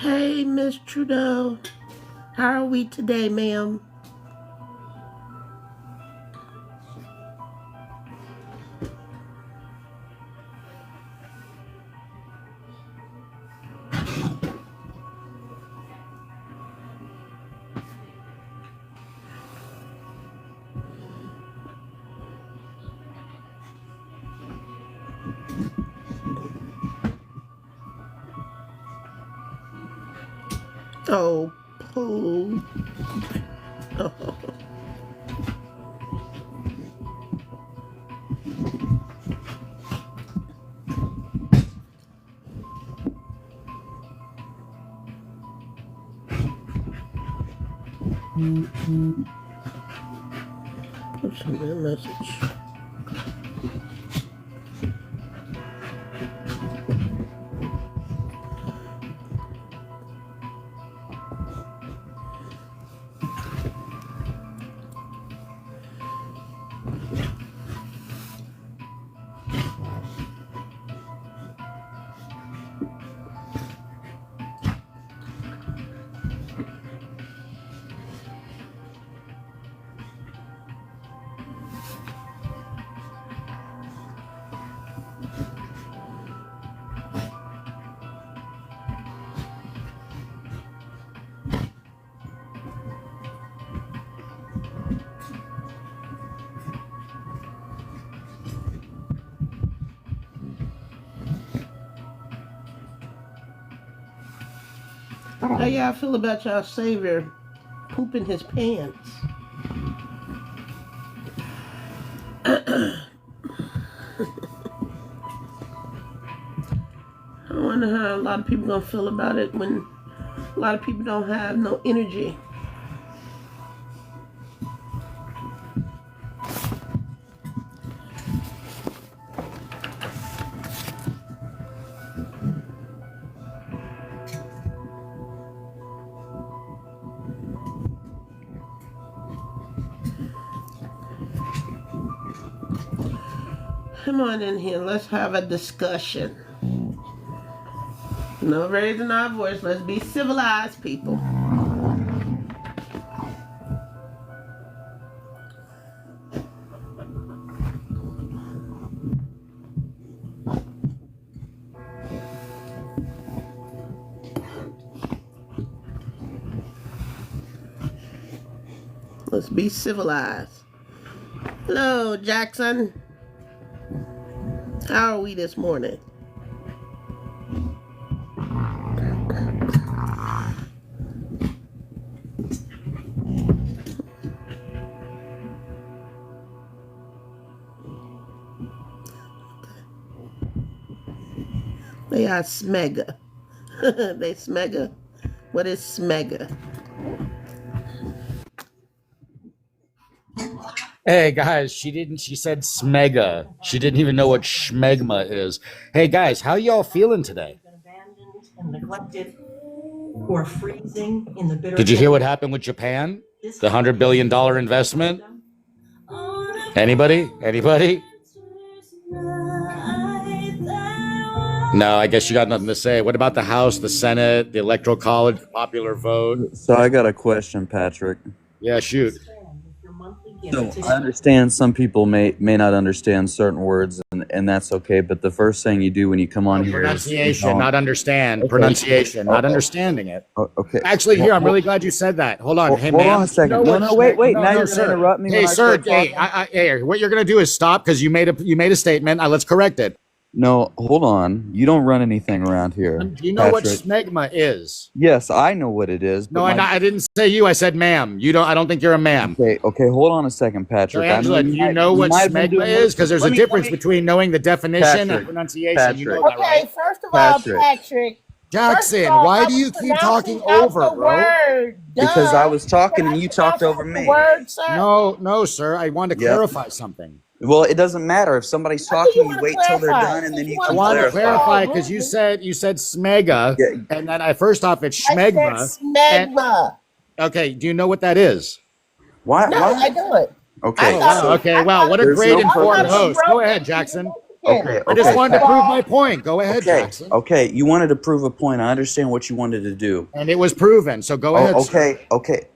Hey, Miss Trudeau. How are we today, ma'am? Oh, Pooh. Oh. What's in that message? How y'all feel about y'all savior pooping his pants? I wonder how a lot of people gonna feel about it when a lot of people don't have no energy. Come on in here, let's have a discussion. No raising our voice, let's be civilized people. Let's be civilized. Hello, Jackson. How are we this morning? They are smega. They smega. What is smega? Hey guys, she said smega. She didn't even know what schmegma is. Hey guys, how y'all feeling today? Abandoned and neglected, who are freezing in the bitter. Did you hear what happened with Japan? The $100 billion investment? Anybody? No, I guess you got nothing to say. What about the House, the Senate, the Electoral College, the popular vote? So I got a question, Patrick. Yeah, shoot. So I understand some people may not understand certain words, and that's okay. But the first thing you do when you come on here is Pronunciation, not understand. Okay. Pronunciation, not understanding it. Okay. Actually, here, I'm really glad you said that. Hold on. Hey, Hold man. on a second. You know No, wait. No, Now no, you're sir. gonna interrupt me. Hey, when I sir. start Hey, talking? hey, what you're gonna do is stop because you made a statement. Let's correct it. No, hold on. You don't run anything around here. Do you know what Patrick. smegma is? Yes, I know what it is. No, I didn't say you. I said ma'am. You don't. I don't think you're a ma'am. Okay. Hold on a second, Patrick. So, Angela, do you know what smegma is? Because there's a difference between knowing the definition Patrick, and pronunciation. You know that, Okay, right? first of all, Patrick. Patrick. Jackson, First of all, why I do you was keep talking pronouncing over, out the bro? word. Because Duh. I was talking Can I and you talked pronounce over the me. word, sir? No, sir. I wanted to Yep. clarify something. Well, it doesn't matter if somebody's What do you talking. You wanna wait till they're clarify? done, and then Since you you I can wanna wanted to clarify. clarify because you said smega, Yeah. and then first off it's I said schmegma. smegma. Okay, do you know what that is? Why? No, I don't. Okay. Oh wow. Okay. Wow. What a There's great no informed purpose. host. Go ahead, Jackson. Okay, I just okay, wanted to prove my point. Go ahead, okay, Jackson. okay. You wanted to prove a point. I understand what you wanted to do. And it was proven. So go ahead. Oh, Sir. okay, okay.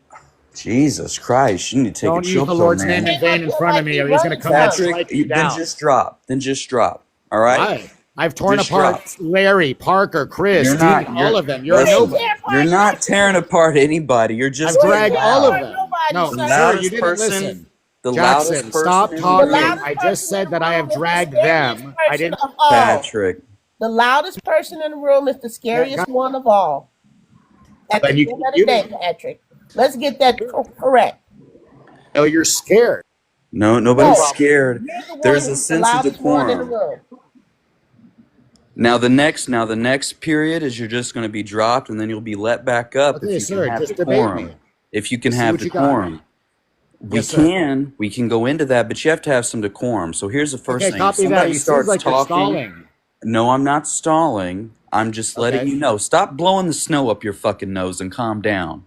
Jesus Christ, you need to take Don't a use chill the pill, Lord's name man. in vain in front of me, or he's going to come and Patrick, strike you then down. just drop. Then just drop. All right. Why? I've torn Just apart drop. Larry, Parker, Chris, You're Dean, not. all of them. You're a Listen, nobody. you're not tearing apart anybody. You're just I've being dragged all of loud. them. No, The sir, loudest you didn't person. listen. The Jackson, loudest person stop in the talking. room. I just said that I have dragged them. I didn't. Patrick. The loudest person in the room is the scariest one of all. At the Then end you of keep the using day, Patrick. Let's get that correct. No, you're scared. No, nobody's No, scared. you're the one There's a who's the sense of loudest one in the decorum. room. Now the next period is you're just going to be dropped, and then you'll be let back up Okay, if you sir, can have just debate decorum. me. If you can Let's see have what you got. decorum, Yes, sir. we can go into that, but you have to have some decorum. So here's the first Okay, thing: copy that. somebody You seems starts like you're talking. stalling. No, I'm not stalling. I'm just letting Okay. you know. Stop blowing the snow up your fucking nose and calm down.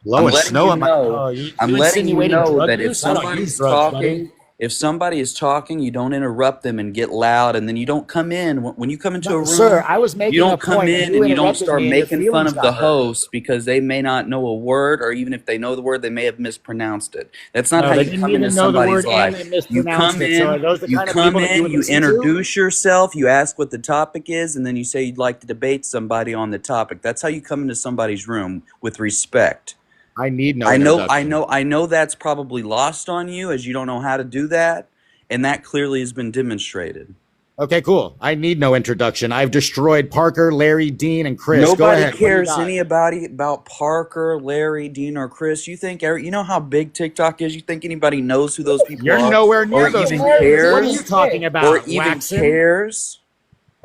Blowing letting snow you at my. know- Oh, you I'm letting you insinuating know drug that if use? I don't somebody's use drugs, buddy. talking, if somebody is talking, you don't interrupt them and get loud, and then you don't come in when you come into a room. Sir, I was making You a don't come point. in and you don't interrupted start me and your making fun feelings of the got hurt. host because they may not know a word, or even if they know the word, they may have mispronounced it. That's not No, how they you didn't come even into know the somebody's word and life. they You mispronounced come it. So are in, those the you kind of come people that you in, would you listen to? introduce yourself, you ask what the topic is, and then you say you'd like to debate somebody on the topic. That's how you come into somebody's room, with respect. I need no I introduction. know that's probably lost on you, as you don't know how to do that, and that clearly has been demonstrated. Okay, cool. I need no introduction. I've destroyed Parker, Larry, Dean, and Chris. Go Nobody ahead. What do you cares got? anybody about Parker, Larry, Dean, or Chris. You think you know how big TikTok is? You think anybody knows who those people You're are? nowhere near or those even people. cares? What are you talking about? Or even Waxon? cares?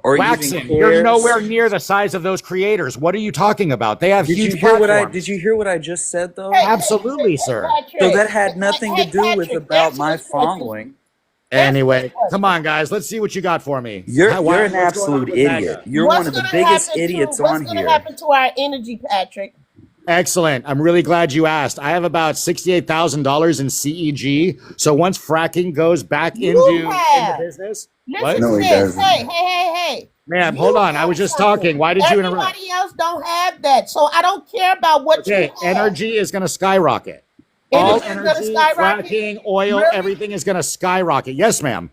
Or Waxon, even cares? you're nowhere near the size of those creators. What are you talking about? They have Did huge you hear platforms. Did you hear what I just said though? Absolutely, sir. So that had nothing to do with about my following. Anyway, come on, guys. Let's see what you got for me. You're What's an going on absolute with idiot. Maga? You're one of the biggest idiots on What's going here. to happen to our energy, Patrick? Excellent. I'm really glad you asked. I have about $68,000 in CEG. So once fracking goes back into business, Listen No, to he this. doesn't. Hey. ma'am, You hold on. I have was just something. talking. Why did you interrupt? Everybody else don't have that, so I don't care about what Okay, you have. energy is going to skyrocket. All Energy is gonna energy, skyrocket? fracking, oil, Really? everything is going to skyrocket. Yes, ma'am.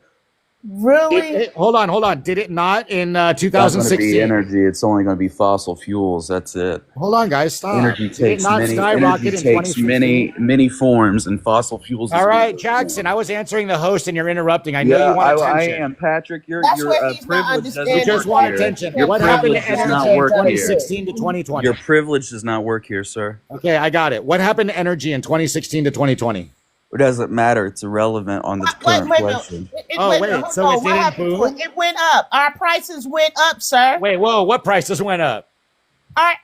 Really? Hold on. Did it not in It's not going to 2016? be energy. It's only going to be fossil fuels. That's it. Hold on, guys. Stop. Energy Did it takes not many. skyrocket Energy in takes 2016? many forms, and fossil fuels. Is All one right, of those Jackson. forms. I was answering the host, and you're interrupting. I know Yeah, you want I attention. am, Patrick. Your That's what he's not privilege doesn't understanding. You just work want here. attention. Your What happened to privilege does energy not in work here. 2016 to 2020? Your privilege does not work here, sir. Okay, I got it. What happened to energy in 2016 to 2020? It doesn't matter. It's irrelevant on this current question. So it didn't boom? It went up. Our prices went up, sir. Wait, whoa, what prices went up? Our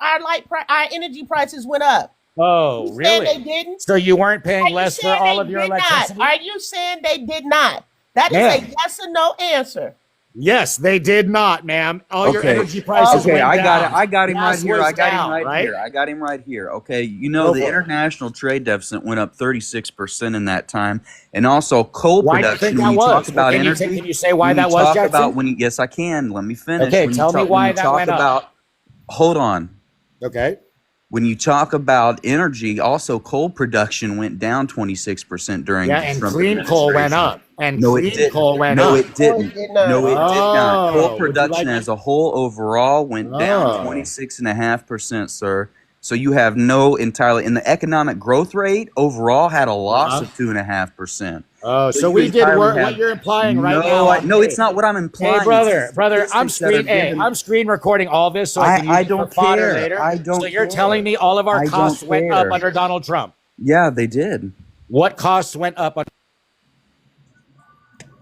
energy prices went up. Oh, You saying really? they didn't? So you weren't paying Are you less for saying all they of your did not? electricity? Are you saying they did not? That is Ma'am. a yes or no answer. Yes, they did not, ma'am. All your Okay. energy prices Okay, went I got down. it. I got him right Gas here. was I got down, him right, right? here. I got him right here. Okay, you know Go the for it. international trade deficit went up 36% in that time, and also coal Why do you production. think When that you was? talk about Can you energy, can you say why when that you was, talk Jackson? about when you, yes, I can. Let me finish. Okay, When you tell me talk- why when you that talk went up. about, hold on. Okay. When you talk about energy, also coal production went down 26% during Yeah, the and Trump clean coal went administration. up. And No, it clean didn't. coal went No, up. it didn't. did not. No, it did not. Oh, Coal would you production like- as a whole overall went down Oh. 26.5%, sir. So you have no entirely, and the economic growth rate overall had a loss of 2.5%. Oh, so you we did entirely work. have- What you're implying right No, now? no, it's not what I'm implying. Hey, brother, It's I'm statistics that are given- I'm screen recording all this so I can use I it don't for fodder care. later. I don't So you're care. telling me all of our I costs don't went up care. under Donald Trump? Yeah, they did. What costs went up?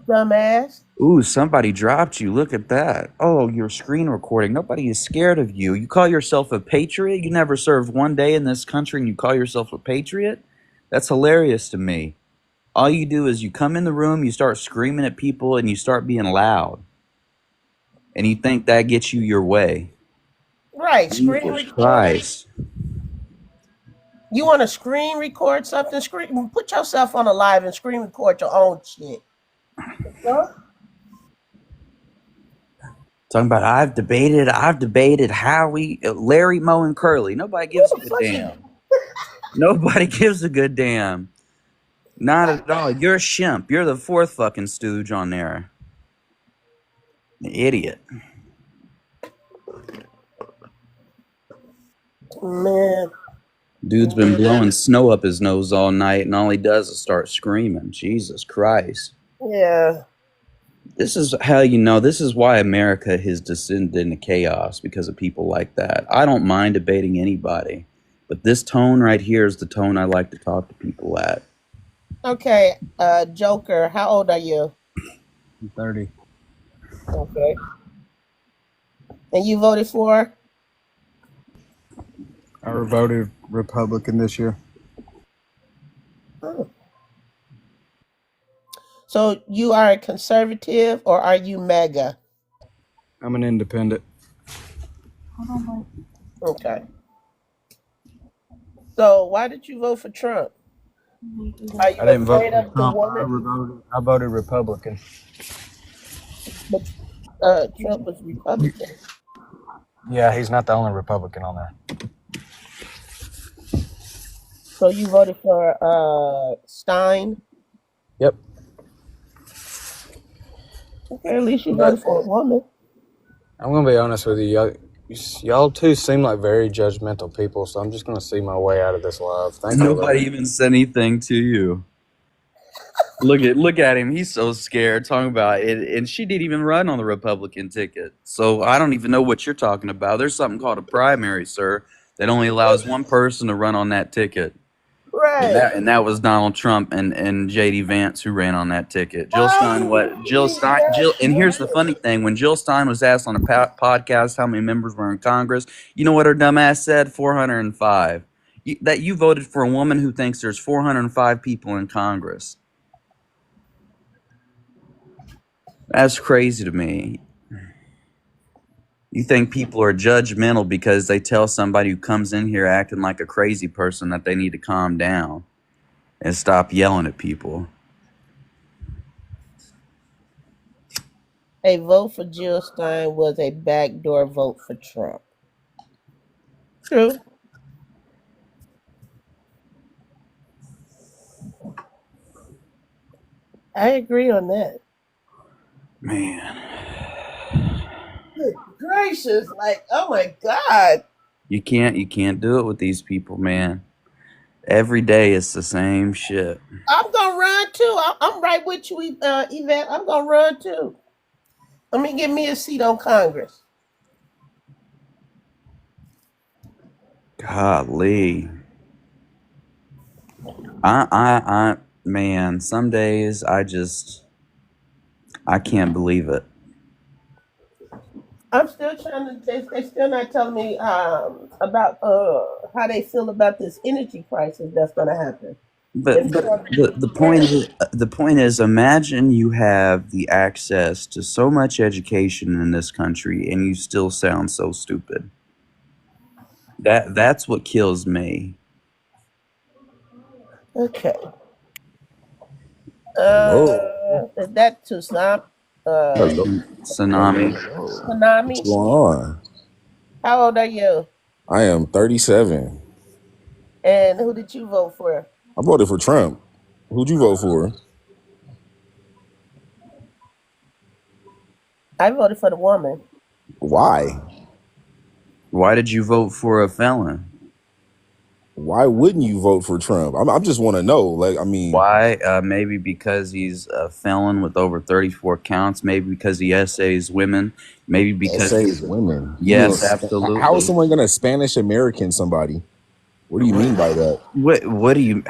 Dumbass. Ooh, somebody dropped you. Look at that. Oh, you're screen recording. Nobody is scared of you. You call yourself a patriot? You never served one day in this country and you call yourself a patriot? That's hilarious to me. All you do is you come in the room, you start screaming at people, and you start being loud. And you think that gets you your way. Right. Screen Jesus record. Christ. You want to screen record something? Put yourself on a live and screen record your own shit. Huh? Talking about I've debated Howie, Larry, Moe, and Curly. Nobody gives a good damn. Nobody gives a good damn. Not at all. You're a shimp. You're the fourth fucking stooge on there. An idiot. Man. Dude's been blowing snow up his nose all night, and all he does is start screaming. Jesus Christ. Yeah. This is how you know. This is why America has descended into chaos, because of people like that. I don't mind debating anybody, but this tone right here is the tone I like to talk to people at. Okay, Joker, how old are you? I'm 30. Okay. And you voted for? I voted Republican this year. Oh. So you are a conservative or are you MAGA? I'm an independent. Okay. So why did you vote for Trump? Are you I didn't vote afraid for of the Trump. woman? I voted Republican. But Trump was Republican. Yeah, he's not the only Republican on there. So you voted for Stein? Yep. Okay, at least you voted for a woman. I'm gonna be honest with you. Y'all two seem like very judgmental people, so I'm just gonna see my way out of this live. Thank you. Nobody even said anything to you. Look at him. He's so scared talking about it. And she didn't even run on the Republican ticket. So I don't even know what you're talking about. There's something called a primary, sir, that only allows one person to run on that ticket. Right. And that was Donald Trump and JD Vance who ran on that ticket. Jill Stein, and here's the funny thing: when Jill Stein was asked on a podcast how many members were in Congress, you know what her dumbass said? 405. That you voted for a woman who thinks there's 405 people in Congress. That's crazy to me. You think people are judgmental because they tell somebody who comes in here acting like a crazy person that they need to calm down and stop yelling at people. A vote for Jill Stein was a backdoor vote for Trump. True. I agree on that. Man. Good gracious, like, oh my God. You can't do it with these people, man. Every day it's the same shit. I'm gonna run too. I'm right with you, Yvette. I'm gonna run too. Let me get me a seat on Congress. Golly. Man, some days I can't believe it. I'm still trying to. They still not telling me about how they feel about this energy crisis that's gonna happen. But the point is, imagine you have the access to so much education in this country and you still sound so stupid. That's what kills me. Okay. Hello. Is that to stop? Hello. Tsunami. What's Tsunami. going on? How old are you? I am 37. And who did you vote for? I voted for Trump. Who'd you vote for? I voted for the woman. Why? Why did you vote for a felon? Why wouldn't you vote for Trump? I just want to know. Like, I mean, Why? Maybe because he's a felon with over 34 counts. Maybe because he essays women. Maybe because essays women. Yes, How absolutely. is someone going to Spanish American somebody? What do you mean by that? What do you?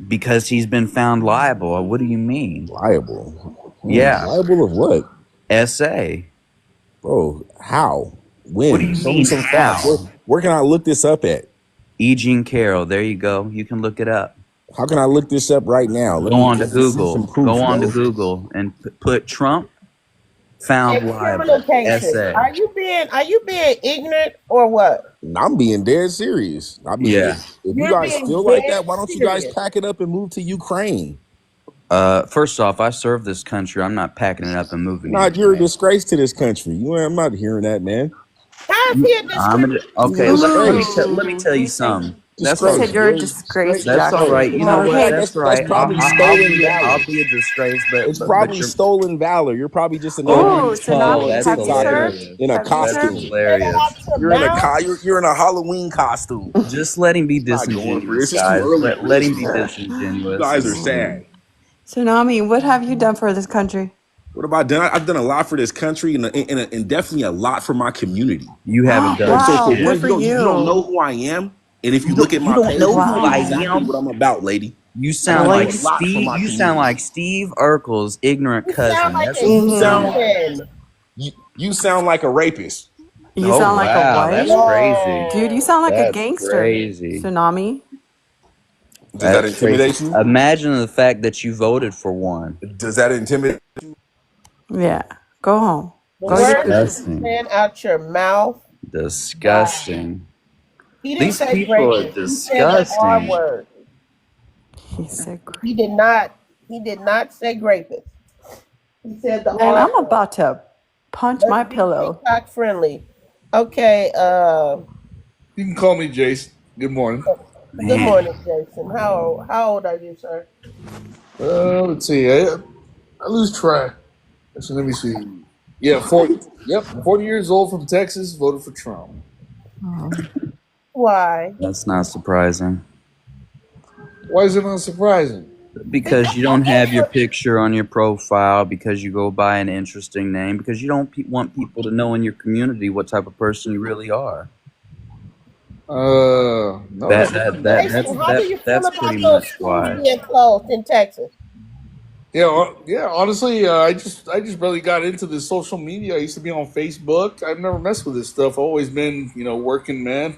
Because he's been found liable. What do you mean? Liable? Yeah. Liable of what? Essay. Bro, how? When? What do you Show me mean, some how? facts. Where can I look this up at? E. Jean Carroll. There you go. You can look it up. How can I look this up right now? Go on to let me see Google. some proof, Go on to bro. Google and put Trump found Criminal liable. cases. Essay. Are you being ignorant or what? I'm being dead serious. I mean, Yeah. if you You're guys being feel like dead that, why don't you guys serious. pack it up and move to Ukraine? First off, I serve this country. I'm not packing it up and moving Nah, you're a anywhere. disgrace to this country. I'm not hearing that, man. How is he a You're Okay. a Let me disgrace. tell you something. That's He all said Disgrace. right. you're a You're a disgrace, disgrace. That's all Jackson. right. No, You know no, what? Okay. that's That's right. probably I'll stolen be valor. a disgrace, It's but probably you're stolen valor. You're probably just another oh Oh, YouTuber or Tsunami, that's have you TikToker served? hilarious. in a Have you That's served? costume. Say that hilarious. out your You're in a mouth? you're in a Halloween costume. Just let him be Not going for disingenuous, this. It's too guys. early for Let this, him be man. You disingenuous. guys are sad. Tsunami, what have you done for this country? What have I done? I've done a lot for this country and definitely a lot for my community. You haven't done So for Wow, shit. good one, for you don't know you. who I am, and if you look at You my don't page, know you who see I Wow. exactly what am. I'm about, lady. You And I sound do like a lot for Steve. my You sound community. like Steve Urkel's ignorant You sound cousin. like That's a what you You sound sound like. heathen. you sound like a rapist. You Oh sound like a wow, that's what? crazy. Dude, you Whoa. sound like a That's gangster. crazy. Tsunami. Does that That's crazy. intimidate you? Imagine the fact that you voted for one. Does that intimidate? Yeah. Go home. The Go eat a words that cookie. you Disgusting. saying out your mouth. Wow. Disgusting. He didn't These say people are rapist. He said the R disgusting. word. He said great. He did not. He did not say rapist. He said the Man, R I'm word. about to punch Let's my be pillow. TikTok friendly. Okay. You can call me Jason. Good morning. Good Man, morning, Jason. How old are you, sir? Let's see. I lose track. So let me see. Yeah, 40. Yep, 40 years old from Texas. Voted for Trump. Oh. Why? that's not surprising. Why is it not surprising? Because you don't have your picture on your profile, because you go by an interesting name, because you don't want people to know in your community what type of person you really are. No, Jason, how do you feel That's about pretty those much schools why. being closed in Texas? yeah. Honestly, I just barely got into this social media. I used to be on Facebook. I've never messed with this stuff. I've always been, working man.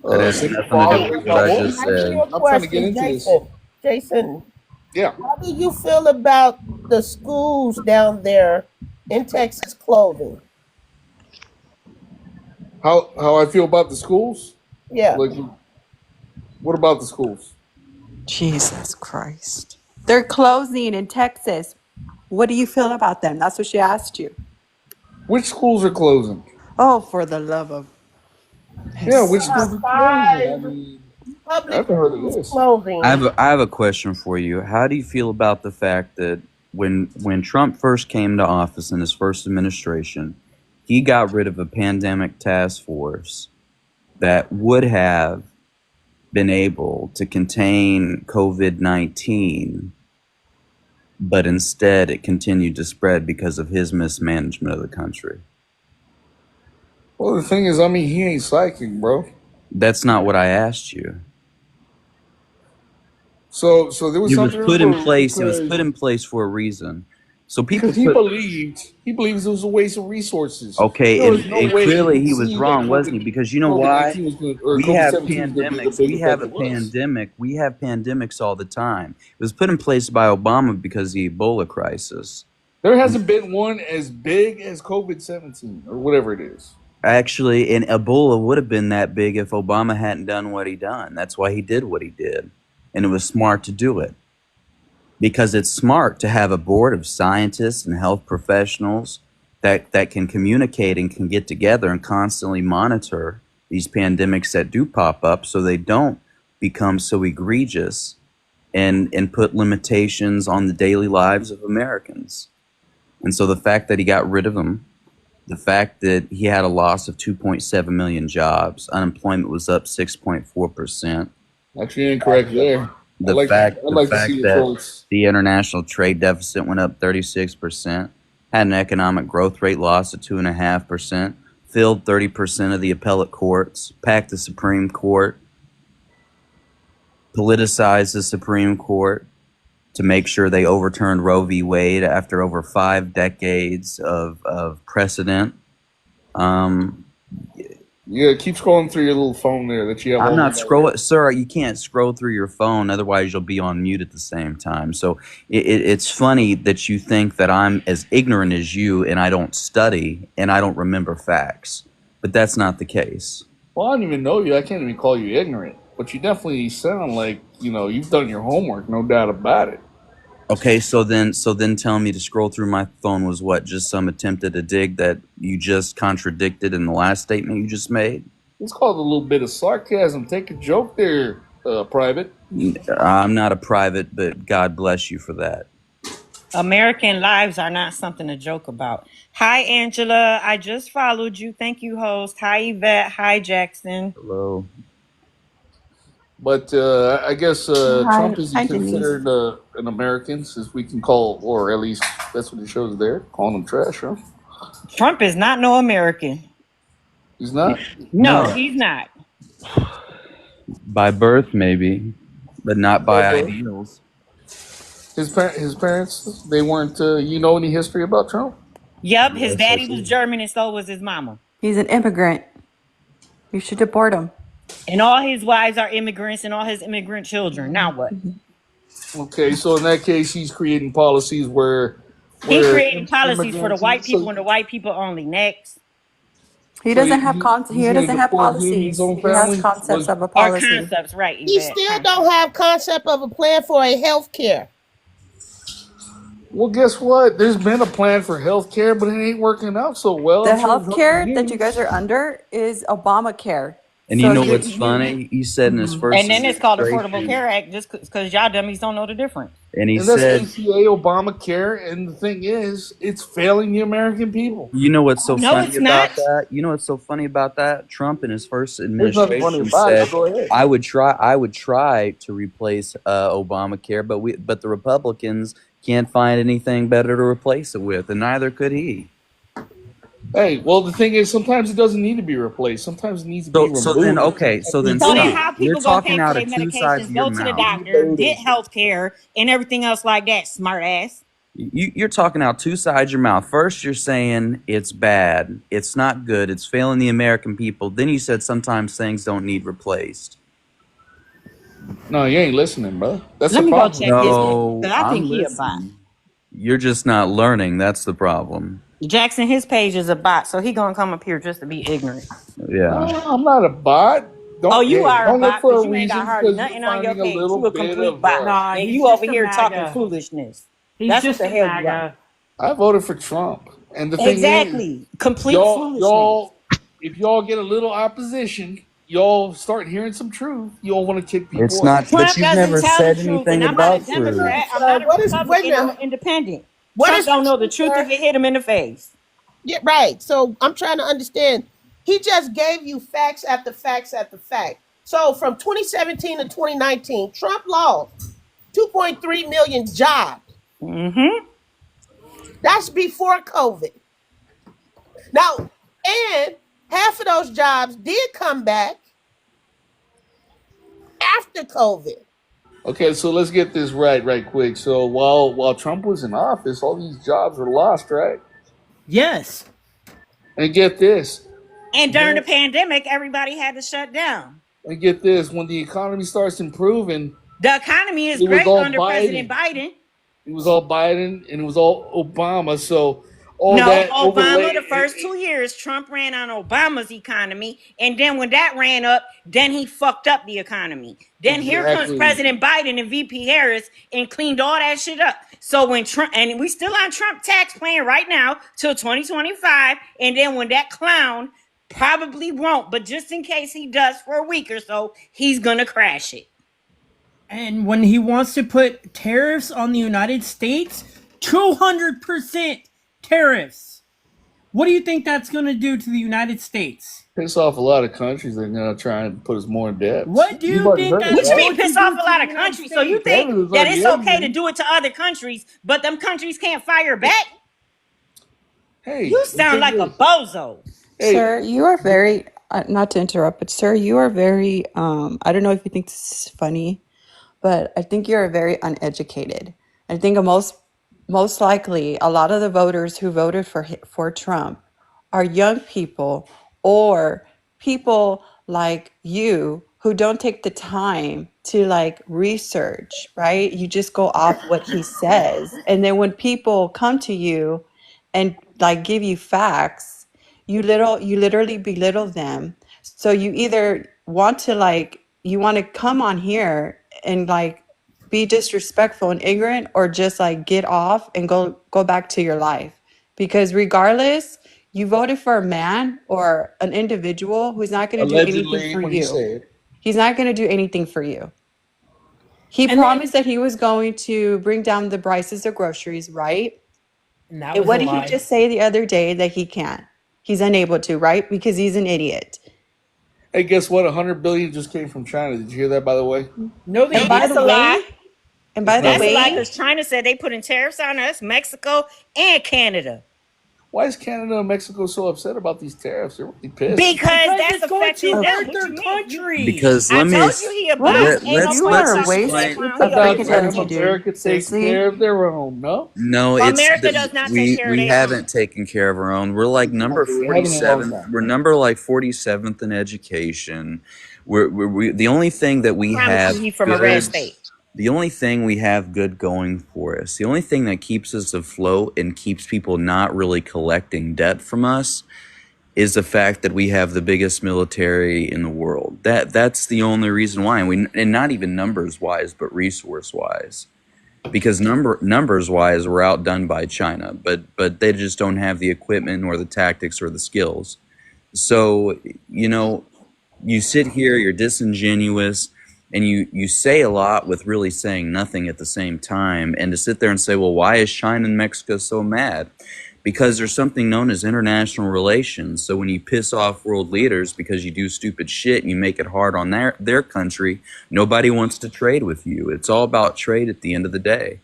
That has Single nothing to do father, with raised what my I boys. just I ask you said. a Not trying to get question, into this. Jason. Jason, Yeah. how do you feel about the schools down there in Texas closing? How I feel about the schools? Yeah. Like, what about the schools? Jesus Christ. They're closing in Texas. What do you feel about them? That's what she asked you. Which schools are closing? Oh, for the love of Yeah, which Jesus. schools are closing? I Five mean, I public haven't heard of schools this. closing. I have a question for you. How do you feel about the fact that when Trump first came to office in his first administration, he got rid of a pandemic task force that would have been able to contain COVID-19, but instead it continued to spread because of his mismanagement of the country? Well, the thing is, I mean, he ain't psychic, bro. That's not what I asked you. So there was It was something put in wrong place. It was put in place for a reason. So people because he put believes it was a waste of resources. okay, There was no and way he clearly could he was see that wrong, wasn't he? Because you know COVID why? 19 was going or We COVID have 17 was going to be the pandemics. big effect it was. We have pandemics all the time. It was put in place by Obama because of the Ebola crisis. There hasn't been one as big as COVID 17 or whatever it is. Actually, and Ebola would have been that big if Obama hadn't done what he done. That's why he did what he did. And it was smart to do it. Because it's smart to have a board of scientists and health professionals that can communicate and can get together and constantly monitor these pandemics that do pop up so they don't become so egregious and put limitations on the daily lives of Americans. And so the fact that he got rid of them, the fact that he had a loss of 2.7 million jobs, unemployment was up 6.4%. Actually, incorrect there. The I'd fact like to see the that quotes. the international trade deficit went up 36%, had an economic growth rate loss of 2.5%, filled 30% of the appellate courts, packed the Supreme Court, politicized the Supreme Court to make sure they overturned Roe v. Wade after over 5 decades of precedent. Yeah, keep scrolling through your little phone there that you have. I'm all not the- scrolling, sir. You can't scroll through your phone, otherwise you'll be on mute at the same time. So it's funny that you think that I'm as ignorant as you, and I don't study and I don't remember facts, but that's not the case. Well, I don't even know you. I can't even call you ignorant. But you definitely sound like, you've done your homework, no doubt about it. Okay, so then tell me to scroll through my phone was what? Just some attempt at a dig that you just contradicted in the last statement you just made? It's called a little bit of sarcasm. Take a joke there, Private. I'm not a private, but God bless you for that. American lives are not something to joke about. Hi, Angela. I just followed you. Thank you, host. Hi, Yvette. Hi, Jackson. Hello. But I guess Hi, Trump isn't hi, Denise. considered an American, since we can call, or at least that's what it shows there, calling him trash, huh? Trump is not no American. He's not? No, No. he's not. By birth, maybe, but not by Well, ideals. his parents, they weren't, you know any history about Trump? Yep, his Yes, I daddy was do. German and so was his mama. He's an immigrant. You should deport him. And all his wives are immigrants and all his immigrant children. Now what? Okay, so in that case, he's creating policies where He creating policies for the immigrants, white people so, and the white people only. Next. He so doesn't have he's he going to doesn't have deport him and his policies. own He has family? concepts of a Or policy. concepts, right, He Yvette? still don't have concept of a plan for a health care. Well, guess what? There's been a plan for health care, but it ain't working out so well. The I'm sure it's health hurting care that you him. guys are under is Obamacare. And you So know you're what's funny? He said in his first And then it's called Affordable administration, Care Act just because y'all dummies don't know the difference. and he And that's said, ACA, Obamacare, and the thing is, it's failing the American people. you know what's so No, funny it's about not. that? You know what's so funny about that? Trump in his first There's nothing funny administration about it, said, but go ahead. I would try to replace Obamacare, but the Republicans can't find anything better to replace it with, and neither could he. Hey, well, the thing is, sometimes it doesn't need to be replaced. Sometimes it needs to be So then removed. okay, so then So then stop. how You're people gonna talking pay for out their of two sides medications, of your go to the mouth. doctor, get health care, and everything else like that, smart ass? You're talking out two sides of your mouth. First, you're saying it's bad, it's not good, it's failing the American people. Then you said sometimes things don't need replaced. No, you ain't listening, bro. That's Let the me go problem. check his page, No, because I think I'm he a bot. listening. You're just not learning. That's the problem. Jackson, his page is a bot, so he gonna come up here just to be ignorant. Yeah. No, I'm not a bot. Oh, you are a Don't look bot for because a you ain't got reason, hardly because you're nothing on your finding a page. little You a bit complete of. bot. Nah, And he's you over just a here talking MAGA. foolishness. He's That's what just the a hell you are. MAGA. I voted for Trump, and the thing is, Exactly. Complete foolishness. y'all, if y'all get a little opposition, y'all start hearing some truth. Y'all want to kick It's people not, out. but Trump you've doesn't never tell the said truth, and anything I'm not a about truth. Democrat. I'm not a What is, wait a Republican. I'm an minute. independent. What Trump is don't the know the truth, truth sir? if it hit him in the face. Yeah, right. So I'm trying to understand. He just gave you facts after facts after fact. So from 2017 to 2019, Trump lost 2.3 million jobs. Mm-hmm. That's before COVID. Now, and half of those jobs did come back after COVID. Okay, so let's get this right quick. So while Trump was in office, all these jobs were lost, right? Yes. And get this. And during the pandemic, everybody had to shut down. And get this. When the economy starts improving, The economy is it was great all under President Biden. Biden. It was all Biden and it was all Obama. So all No, that Obama, the overlaid. first 2 years, Trump ran on Obama's economy. And then when that ran up, then he fucked up the economy. Then here comes Exactly. President Biden and VP Harris and cleaned all that shit up. So when Trump, and we still on Trump tax plan right now till 2025. And then when that clown probably won't, but just in case he does for a week or so, he's going to crash it. And when he wants to put tariffs on the United States, 200% tariffs. What do you think that's going to do to the United States? Piss off a lot of countries that are going to try and put us more in debt. What do You've you already think heard that's it, What you right? mean piss off a lot of countries? So you think Canada's that already it's okay angry. to do it to other countries, but them countries can't fire back? Hey, You sound like a bozo. Hey, Sir, you are very, not to interrupt, but sir, you are very, I don't know if you think this is funny, but I think you're very uneducated. I think most likely a lot of the voters who voted for Trump are young people or people like you who don't take the time to like research, right? You just go off what he says. And then when people come to you and like give you facts, you literally belittle them. So you either want to like you want to come on here and like be disrespectful and ignorant, or just like get off and go back to your life. Because regardless, you voted for a man or an individual who's not going to do anything Allegedly, for when you you. say it. He's not going to do anything for you. He And promised that he was going to bring down the prices of groceries, right? And that And was what a did he lie. just say the other day that he can't? He's unable to, right? Because he's an idiot. Hey, guess what? 100 billion just came from China. Did you hear that, by the way? No, they And by That's the a didn't. lie. way, and It's by the not That's a that. lie way, because China said they putting tariffs on us, Mexico and Canada. Why is Canada and Mexico so upset about these tariffs? They're really pissed. Because Because that's it's going to affecting them. hurt What their you mean? country. Because I let me told you he a what bot. is Ain't no you point are let's a talking to waste that explain. clown. I He a thought freaking bot. energy, dude. America takes Seriously. care of their own, no? No, it's America the does not take we care of we their own. haven't taken care of our own. We're like number Okay, we haven't in a long 47th. time. We're number like 47th in education. We the only thing that we Promise have you, he from a red good. state. The only thing we have good going for us, the only thing that keeps us afloat and keeps people not really collecting debt from us, is the fact that we have the biggest military in the world. That's the only reason why, and not even numbers wise, but resource wise. Because numbers wise, we're outdone by China, but they just don't have the equipment or the tactics or the skills. So you sit here, you're disingenuous, and you say a lot with really saying nothing at the same time. And to sit there and say, well, why is China and Mexico so mad? Because there's something known as international relations. So when you piss off world leaders because you do stupid shit and you make it hard on their country, nobody wants to trade with you. It's all about trade at the end of the day.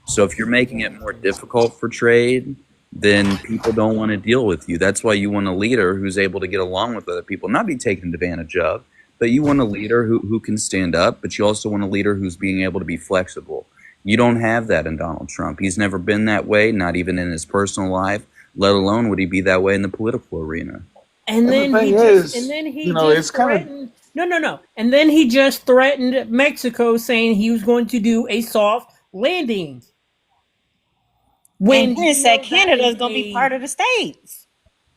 So if you're making it more difficult for trade, then people don't want to deal with you. That's why you want a leader who's able to get along with other people, not be taken advantage of, but you want a leader who can stand up, but you also want a leader who's being able to be flexible. You don't have that in Donald Trump. He's never been that way, not even in his personal life, let alone would he be that way in the political arena. And And the then he thing just is, just it's kind of threatened. No. And then he just threatened Mexico, saying he was going to do a soft landing. And When then you said know that Canada is is going to be part of the states.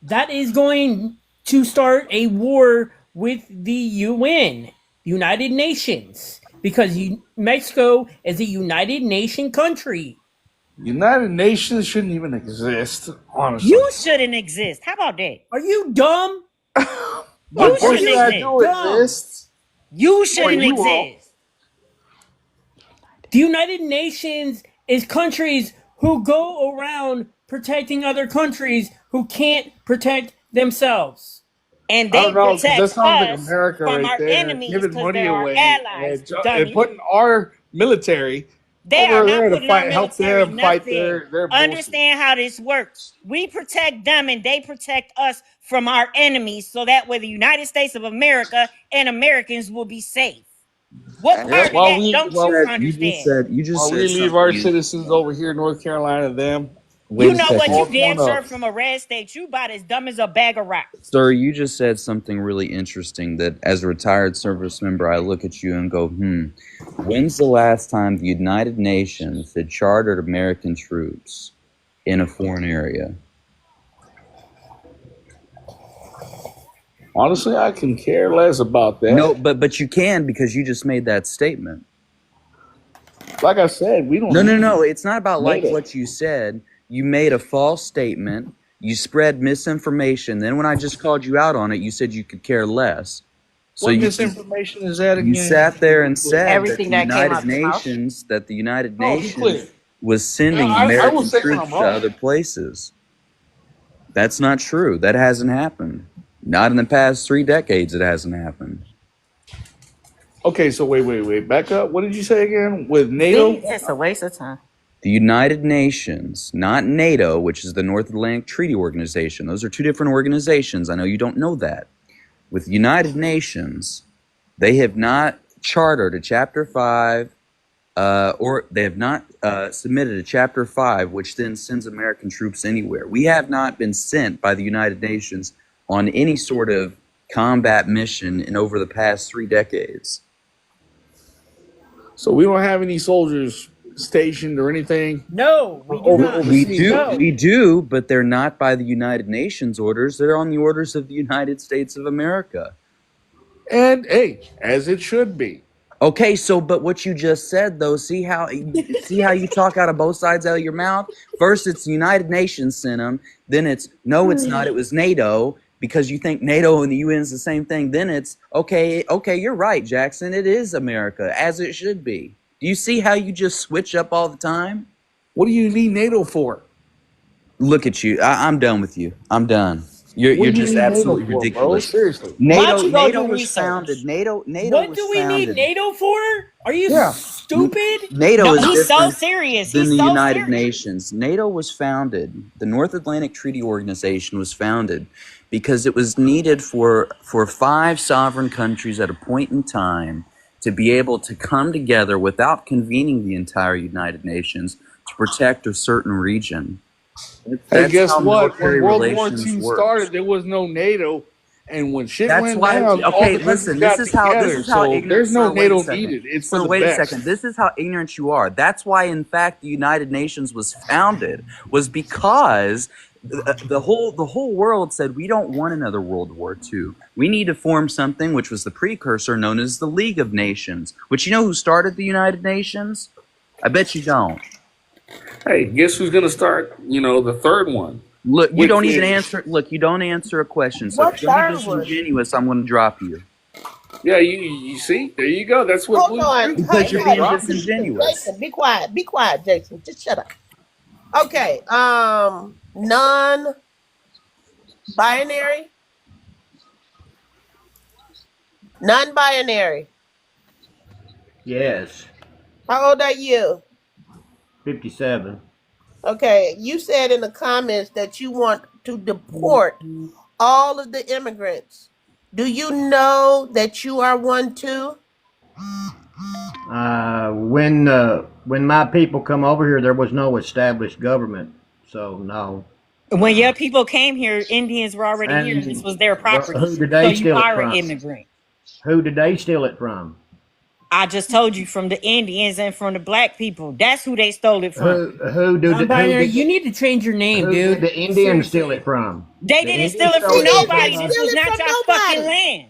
that is going to start a war with the UN, United Nations, because Mexico is a United Nation country. United Nations shouldn't even exist, honestly. You shouldn't exist. How about that? Are you dumb? Of You course, shouldn't I exist. do Dumb. exist. You Or shouldn't you won't. exist. The United Nations is countries who go around protecting other countries who can't protect themselves. And I don't they know, because that protect sounds like us America from right our there, enemies giving because money they're our away allies, and dummy. putting our military They are over not there to putting our fight, help military them fight nothing. their bullshit. Understand how this works. We protect them and they protect us from our enemies so that way the United States of America and Americans will be safe. What Yeah, part of that don't you understand? You just while we said leave something our citizens interesting. over here in North Carolina, them Wait You a know what? second. You all damn torn sure up. from a red state. You about as dumb as a bag of rocks. Sir, you just said something really interesting that as a retired service member, I look at you and go, when's the last time the United Nations had chartered American troops in a foreign area? Honestly, I can care less about that. No, but you can because you just made that statement. Like I said, we don't No, need it's not about like NATO. what you said. You made a false statement. You spread misinformation. Then when I just called you out on it, you said you could care less. So What you misinformation is that you again? sat there and said Everything that came out your mouth. That the United No, be clear. Nations was sending I will American say when I'm troops to wrong. other places. That's not true. That hasn't happened. Not in the past 3 decades. It hasn't happened. Okay, so wait. Back up. What did you say again? With NATO? It's a waste of time. The United Nations, not NATO, which is the North Atlantic Treaty Organization. Those are two different organizations. I know you don't know that. With the United Nations, they have not chartered a Chapter 5, or they have not submitted a Chapter 5, which then sends American troops anywhere. We have not been sent by the United Nations on any sort of combat mission in over the past 3 decades. So we don't have any soldiers stationed or anything. No, we do not. We do, but they're not by the United Nations orders. They're on the orders of the United States of America. And hey, as it should be. Okay, so but what you just said though, see how you talk out of both sides out of your mouth? First it's the United Nations sent them, then it's no it's not, it was NATO because you think NATO and the UN is the same thing. Then it's okay, you're right, Jackson. It is America as it should be. Do you see how you just switch up all the time? What do you need NATO for? Look at you. I'm done with you. I'm done. You're Do you just need NATO absolutely for, bro? ridiculous. Seriously. Why don't you go NATO do was research? founded. NATO What was do we need founded. NATO for? Are you Yeah. stupid? NATO No, is he's so different serious. than He's the so United serious. Nations. NATO was founded. The North Atlantic Treaty Organization was founded because it was needed for 5 sovereign countries at a point in time to be able to come together without convening the entire United Nations to protect a certain region. Hey, That's guess how what? When military World War relations II works. started, there was no NATO, and when shit That's went why. down, all Okay, the countries listen. got This together. is how So ignorant. there's no Sir, wait a NATO second. needed. It's for Sir, the wait a best. second. This is how ignorant you are. That's why, in fact, the United Nations was founded. Was because the whole world said we don't want another World War II. We need to form something which was the precursor known as the League of Nations. Which you know who started the United Nations? I bet you don't. Hey, guess who's gonna start? The third one. Look, you Which don't even is answer. Look, you don't answer a question. So What if you're gonna be third one? disingenuous, I'm going to drop you yeah, you see, there you go. That's what Hold Blue's on. preaching. because you're Hey, being Drop. disingenuous. Jason, be quiet. Be quiet, Jason. Just shut up. Okay. Non-binary. Non-binary. Yes, How old are you? 57. Okay. You said in the comments that you want to deport all of the immigrants. Do you know that you are one too? When my people come over here, there was no established government, so no. When your people came here, Indians were already here. This And was their property. who did So they you steal it are an from? immigrant. Who did they steal it from? I just told you from the Indians and from the black people. That's who they stole it from. Non-binary, you need to change your name, who dude. did the Indians steal it from? They The didn't steal Indians it stole from it nobody. They This steal was it not from your nobody. fucking land.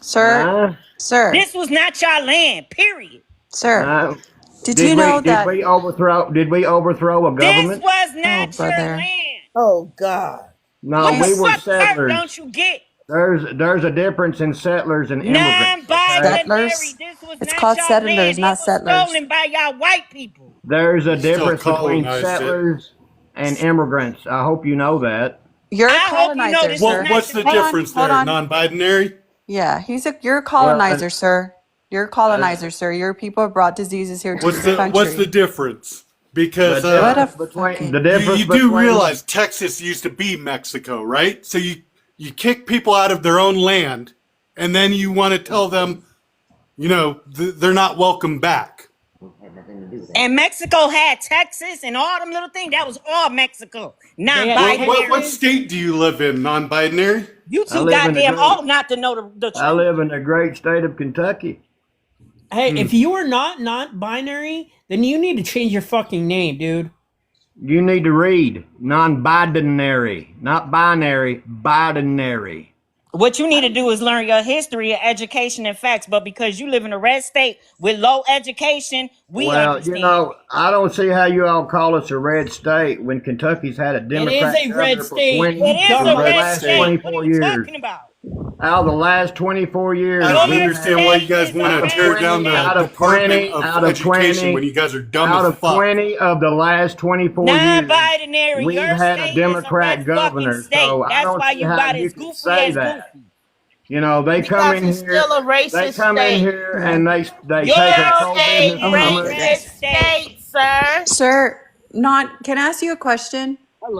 Sir, sir, This was not your land, period. sir. Did Did you know that? we overthrow a This government? was Oh, not your brother. land. Oh God. No, What the we were fuck hurt settlers. don't you get? There's a difference in settlers and immigrants. Okay? Non-binary. Settlers? This was It's not called your settlers, land. It not was settlers. stolen by y'all white people. There's a Still difference between colonized it. settlers and immigrants. I hope you know that. You're a I hope you know colonizer, this sir. is What's the Hold on, difference hold there? on. Non-binary? Yeah, you're a Well, colonizer, sir. You're a colonizer, sir. Your people have brought diseases here to this country. What's the difference? Because the What a difference between fucking... the you difference do between realize Texas used to be Mexico, right? So you kick people out of their own land, and then you want to tell them, they're not welcome back. And Mexico had Texas and all them little things. That was all Mexico. had Non-binary. What state do you live in? Non-binary? You I too live in the goddamn great old not to know the I truth. live in the great state of Kentucky. Hey, if you are not binary, then you need to change your fucking name, dude. You need to read non-binary, not binary, binary. What you need to do is learn your history, your education, and facts. But because you live in a red state with low education, we Well, understand. I don't see how you all call us a red state when Kentucky's had a Democrat a red governor for state. 20 It is for a the red last state. What are 24 you years. talking about? Out of the last 24 years, I don't we've understand had- why you guys want to tear down out the of Department 20 of out of Education 20 when you guys are dumb out as of fuck. 20 of the last 24 years, Non-binary. we've Your had state a Democrat is a red governor. fucking state. So I That's don't why see you how got you as can goofy say as that. goofy. They come Because in it's here. still a They racist come in state. here and they You're take a control business from us. racist State, sir. Sir, can I ask you a question?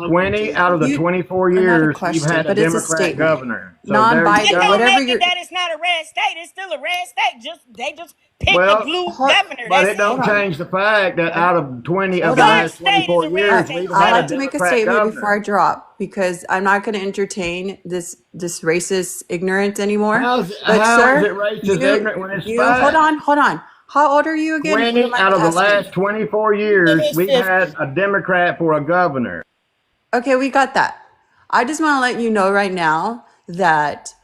20 out of the 24 Or not a years, we've question, had a but it's a Democrat statement. governor. So there you Non-binary, It go. don't whatever make you're... it that it's not a red state. It's still a red state. They just pick a Well, blue Hold, governor. but That's it don't hold on. change the fact that out of 20 of Hold the on. Your last state is 24 a red years, state. we've I'd had like a to make a Democrat statement before I governor. drop because I'm not going to entertain this racist ignorance anymore. How is But it sir, racist ignorant when it's hold fact? on. How old are you again? If you don't 20 mind out me of the asking. last 24 years, we've had a Democrat for a governor. Okay, we got that. I just want to let you know right now that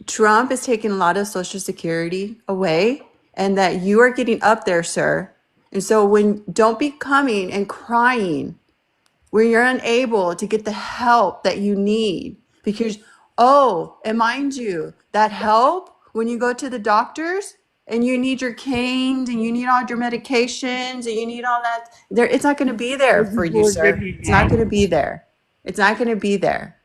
Trump is taking a lot of Social Security away, and that you are getting up there, sir. And so don't be coming and crying when you're unable to get the help that you need because, and mind you, that help when you go to the doctors and you need your canes and you need all your medications and you need all that, it's not going to be there for you, sir. It's not going to be there. It's not going to be there.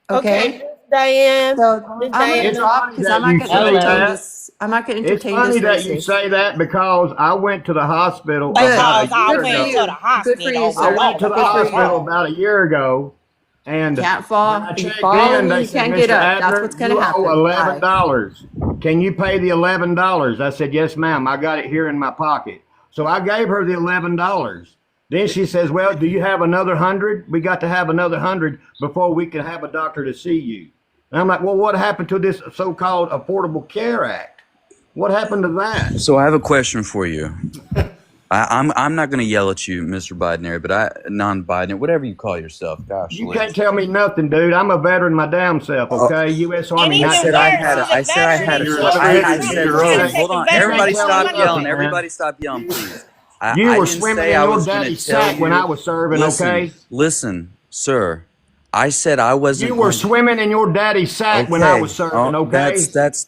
Okay? Miss Diane. So Miss I'm going to Diane. It's drop funny because that I'm not you going to say entertain that. this. I'm not going to It's entertain this funny that you racist. say that because I went to the hospital Good. about a Because I year Good for went ago. to the you. Good for you, hospital. I sir. went to the Good for hospital you. about a year ago, and Can't when fall. I You checked fall in, and they you said, can't get "Mr. up. That's Abner, what's going you to owe happen. Bye. $11. Can you pay the $11?" I said, "Yes, ma'am. I got it here in my pocket." So I gave her the $11. Then she says, "Well, do you have another 100? We got to have another 100 before we can have a doctor to see you." And I'm like, "Well, what happened to this so-called Affordable Care Act? What happened to that?" So I have a question for you. I'm not going to yell at you, Mr. Biden, but non-Biden, whatever you call yourself. Gosh, You Liz. can't tell me nothing, dude. I'm a veteran my damn self, okay? U.S. And Army, I even said I worse, had 1965. a. he's a I said I had veteran. a. He's You're still a on traitor the to I streets said. your trying to own. Listen, take hold on. a You veteran can't Everybody tell me stop money. yelling. nothing, man. Everybody stop yelling, please. You I were didn't swimming say in I your was going to daddy's tell sack when I you. was serving, Listen, okay? listen, sir. I said I You wasn't were going to. swimming in your daddy's sack when I was Okay. serving, Oh, okay?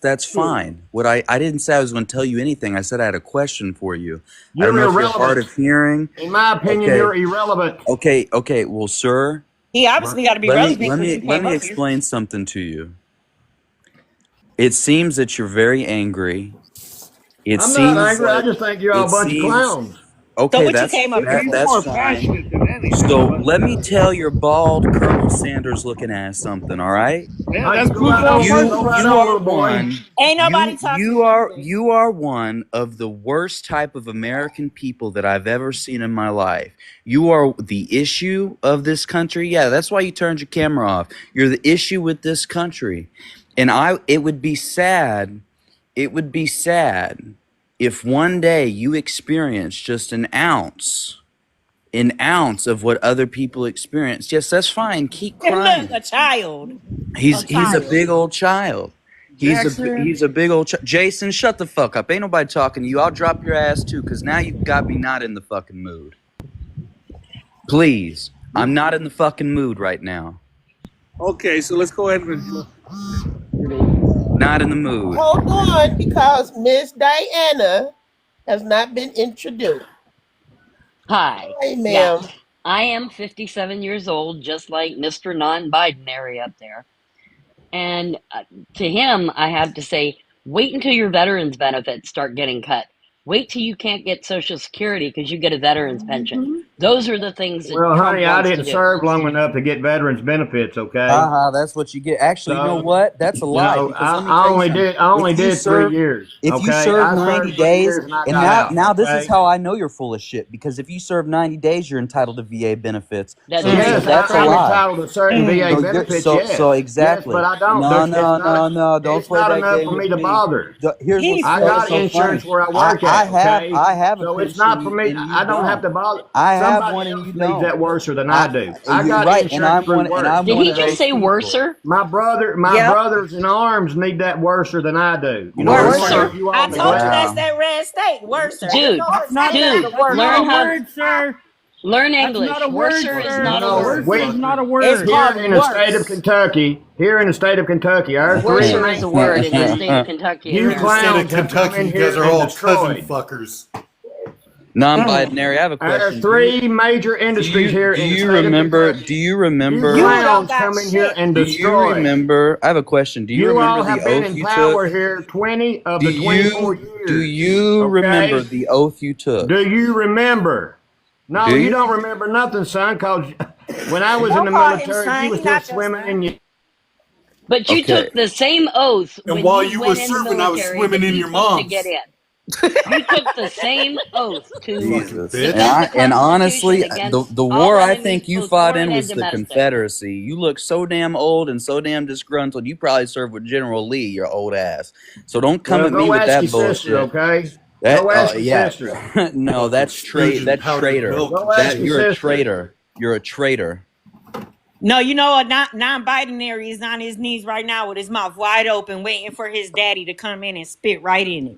that's fine. What I didn't say I was going to tell you anything. I said I had a question for you. I don't You're know if you're hard irrelevant. of hearing. In my opinion, Okay. you're irrelevant. Okay. Well, sir, He obviously got to be let me relevant let because me you let came me up here. explain something to you. It seems that you're very angry. It I'm not seems angry. I like just think you're all it a bunch of seems clowns. So okay. what you came up here He's for? That's more fine. passionate than anything. So But let me tell your bald Colonel Sanders looking ass something. All right. yeah, All that's right, go proof right of a on. You Go person. right you on, are little boy. one. Ain't nobody talking to you, baby. You are one of the worst type of American people that I've ever seen in my life. You are the issue of this country. Yeah, that's why you turned your camera off. You're the issue with this country. And it would be sad. It would be sad if one day you experienced just an ounce of what other people experience. Yes, that's fine. Keep And look, crying. a child. A He's a child. big old child. Jackson. He's a big old Jason, shut the fuck up. Ain't nobody talking to you. I'll drop your ass too, because now you've got me not in the fucking mood. Please. I'm not in the fucking mood right now. Okay, so let's go ahead and. Not in the mood. Hold on, because Miss Diana has not been introduced. Hi. Hey, ma'am. Yes, I am 57 years old, just like Mr. Non-Binary up there. And to him, I have to say, wait until your veterans benefits start getting cut. Wait till you can't get Social Security because you get a veterans pension. Mhm. Those are the things that Well, Trump honey, I wants to didn't do. serve long enough to get veterans benefits, okay? Haha, that's what you get. Actually, you know So, what? That's a lie because let me I tell you only something. did I only did 3 years, If you okay? serve I 90 served 3 years days, and I and got out, now this is okay? how I know you're full of shit, because if you serve 90 days, you're entitled to VA benefits. That So doesn't Yes, sound that's a I'm right. lie. entitled to certain VA benefits, yes. So Yes, but exactly. I don't. No, It's no, not no, no. Don't it's play not that enough game for with me to me. bother. Here's what's He's I full of what's got so shit. insurance funny. where I work at, okay? I have a So it's pension not for me. and you I don't have don't. to bother. I have Somebody one and else you needs that don't. worse than I do. I You're got right, and insurance through work. I'm Did one he of just those say people. worser? My Yep. brothers in arms need that worse than I do. You know, I wonder Worser. if Worser. you I all told you neglect that's me. Wow. that red state. Worser. Ain't Dude, no That's such not thing a, as dude, a that's worser. not a learn how, word, sir. learn That's not English. a word, Worser is sir. not a No, word. Worser is not a It's word. here called in the state of worse. Kentucky, are three Worser is main a word in the industries state of Kentucky, you In the state of clowns apparently. have come Kentucky, in you guys here are and all cousin destroyed. fuckers. Non-binary. I have a There are question. three major industries here Do in the you state of remember? Kentucky. Do you You remember? You don't clowns got come in here shit. and Do you destroy. remember? I have a question. Do you You remember all the have been oath in you took? power here 20 of Do the 24 you years. remember Okay? the oath you took? Do you remember? No, Do you you? don't remember nothing, son, because when I was in Don't the call him military, you son. was He not just your swimming son. in your But you Okay. took the same oath And when while you you were went in the serving, I was military swimming that in you your took to get mom's. in. You took the same oath to Fucking Jesus. bitch. defend the And Constitution honestly, against the all war I enemies, think you both fought in foreign and was the domestic. Confederacy. You look so damn old and so damn disgruntled. You probably served with General Lee, your old ass. So don't come well, at me go with ask your that sister, bullshit. okay? That Go ask your yeah. sister. No, Fucking that's stooge and that's powdered traitor. milk Go and ask That your shit. you're a sister. traitor. You're a traitor. No, you know what? Non-binary is on his knees right now with his mouth wide open, waiting for his daddy to come in and spit right in it.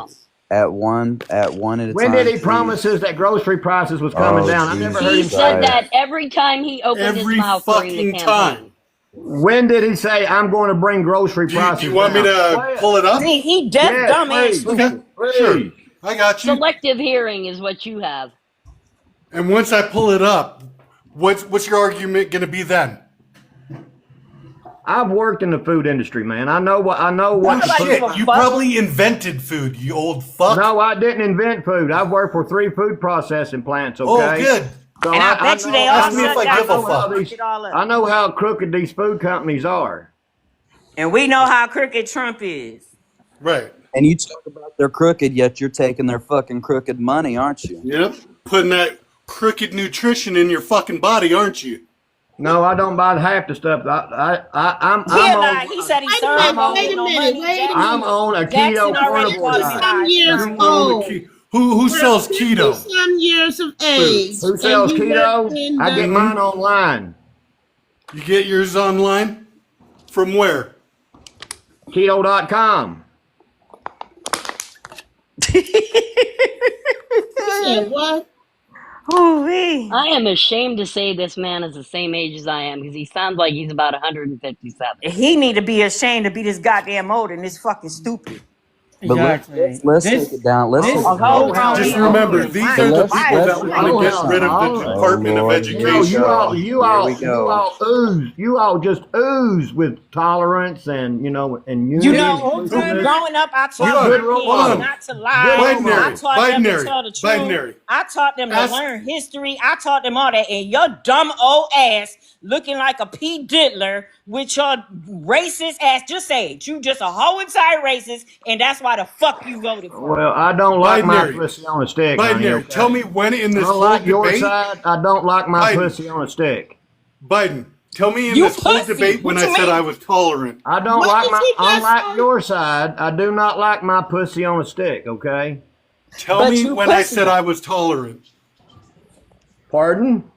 down. At one at a When time, did he please. promise us that grocery prices was coming Oh, down? I never heard He him say said that. that every time he opened his Every mouth during the fucking campaign. time. When did he say I'm going to bring grocery Do prices you want me down? to When? pull it up? See, he deaf, Yes, dumb, and please. stupid. Okay, sure. Please. I got you. Selective hearing is what you have. And once I pull it up, what's your argument going to be then? I've worked in the food industry, man. I know what Oh, to shit, put. you probably invented food, you old fuck. No, I didn't invent food. I've worked for 3 food processing plants. Okay. Oh, good. So And I bet you they all Ask me if shut I down give a before fuck. they fucked it all up. I know how crooked these food companies are. And we know how crooked Trump is. Right. And you talk about they're crooked, yet you're taking their fucking crooked money, aren't you? Yep. Putting that crooked nutrition in your fucking body, aren't you? No, I don't buy half the stuff. He I'm on lied. He said he Wait a served I'm minute. on Wait Moses a no minute. money. Wait a I'm minute. on a Jackson keto already 50 carnivore qualified. some diet. years You're on the old. key. Who We're sells 50 keto some years of age. foods? Who And sells you work keto? in I get the. mine online. You get yours online? From where? Keto.com. You said what? Ooh-wee. I am ashamed to say this man is the same age as I am because he sounds like he's about 157. He need to be ashamed to be this goddamn old and this fucking stupid. But Exactly. let's take it down. Let's take This it Oh, down. how Just he remember, old. these But are the let's people let's that want to Oh get hell rid of the no! Oh Department of Lord, here we You Education. all, go. you Here we all, you go. all ooze. You all just ooze with tolerance and and You unity know, and old inclusiveness. timer. Growing up, I We're taught good my Hold on, role hold kids models. on. not to Good lie. role I models. taught them to Bidenary, tell the truth. Bidenary. I taught them to Ask, learn history. I taught them all that. And your dumb old ass looking like a P. Diddler with your racist ass. Just say it. You just a whole entire racist, and that's why the fuck you voted for him. Well, I don't like my Bidenary, pussy on a stick, honey. Bidenary. Tell Okay. me when in this whole Unlike your debate, side, I don't like my Biden, pussy on a stick. Biden. Tell me in You this whole pussy. debate when What I you said I mean? was tolerant. I don't What like did my. he just Unlike say? your side, I do not like my pussy on a stick. Okay. Tell But me you when I pussy. said I was tolerant. Pardon?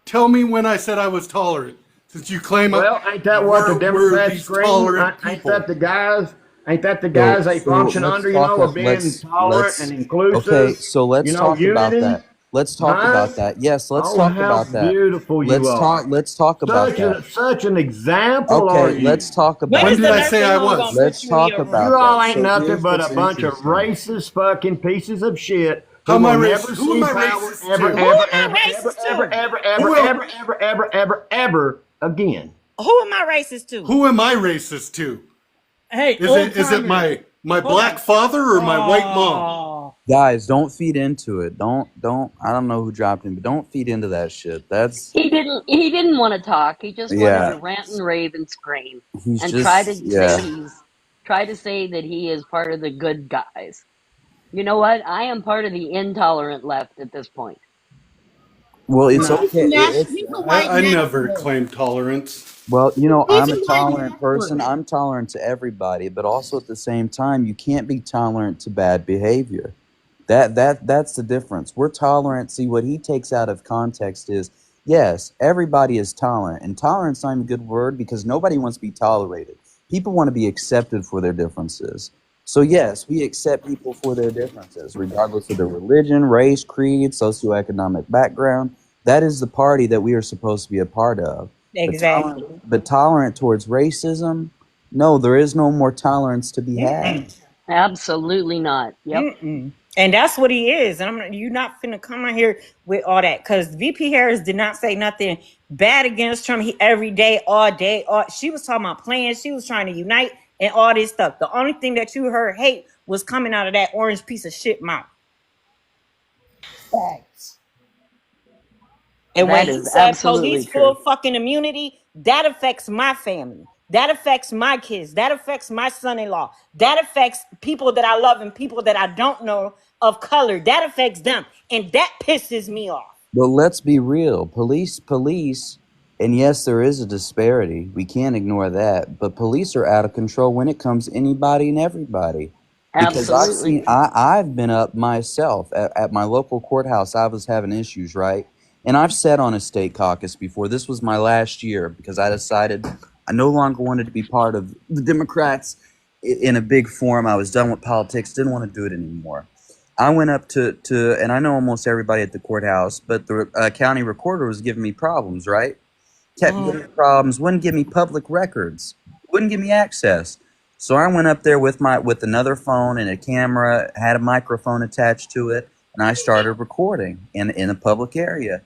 Tell me when I said I was tolerant. Since you claim Well, ain't that what the we're Democrats these scream? tolerant Ain't people. that the guys? Ain't that the So guys they so function let's under? talk Of being tolerant and let's okay, inclusive. so let's talk about Unity. that. Let's talk Huh? about that. Yes, let's Oh, talk how about that. beautiful you are! Let's talk about that. Such an example are Okay, you? let's talk When When about is did the I that. say nursing I home gonna was? put Let's you in talk your room? You about all that. ain't So nothing here's but a what's bunch of interesting. racist fucking pieces of shit How who am I will racist? never Who am see I power racist ever, Who to? ever, am I ever, ever, racist ever, to? ever, ever, Who am, ever, ever, ever, ever, ever again. Who am I racist to? who am I racist to? Hey, Is old it timer. my Hold black on. father or my white mom? Oh, Guys, don't feed into it. Don't I don't know who dropped him, but don't feed into that shit. That's He didn't want to talk. He just wanted yeah. to rant and rave and scream He's and just yeah. try to say that he is part of the good guys. You know what? I am part of the intolerant left at this point. Well, it's No. He's okay. a national. It's He's a white I never nationalist. claimed tolerance. well, He's I'm a a white tolerant person. nationalist. I'm tolerant to everybody, but also at the same time, you can't be tolerant to bad behavior. That's the difference. We're tolerant. See, what he takes out of context is yes, everybody is tolerant, and tolerance not a good word because nobody wants to be tolerated. People want to be accepted for their differences. So yes, we accept people for their differences, regardless of their religion, race, creed, socioeconomic background. That is the party that we are supposed to be a part of. Exactly. But tolerant towards racism, no, there is no more tolerance to be had. Absolutely not. Yep. Mm-mm. And that's what he is. And you're not finna come out here with all that because VP Harris did not say nothing bad against Trump. Every day, all day, she was talking about plans. She was trying to unite and all this stuff. The only thing that you heard hate was coming out of that orange piece of shit mouth. Facts. And when That he is said absolutely police full true. fucking immunity, that affects my family. That affects my kids. That affects my son-in-law. That affects people that I love and people that I don't know of color. That affects them. And that pisses me off. But let's be real. Police, and yes, there is a disparity. We can't ignore that. But police are out of control when it comes to anybody and everybody. Because Absolutely. I've been up myself at my local courthouse. I was having issues, right? And I've sat on a state caucus before. This was my last year because I decided I no longer wanted to be part of the Democrats in a big forum. I was done with politics, didn't want to do it anymore. I went up and I know almost everybody at the courthouse, but the county recorder was giving me problems, right? Kept giving me problems, wouldn't give me public records, wouldn't give me access. So I went up there with another phone and a camera, had a microphone attached to it, and I started recording in a public area.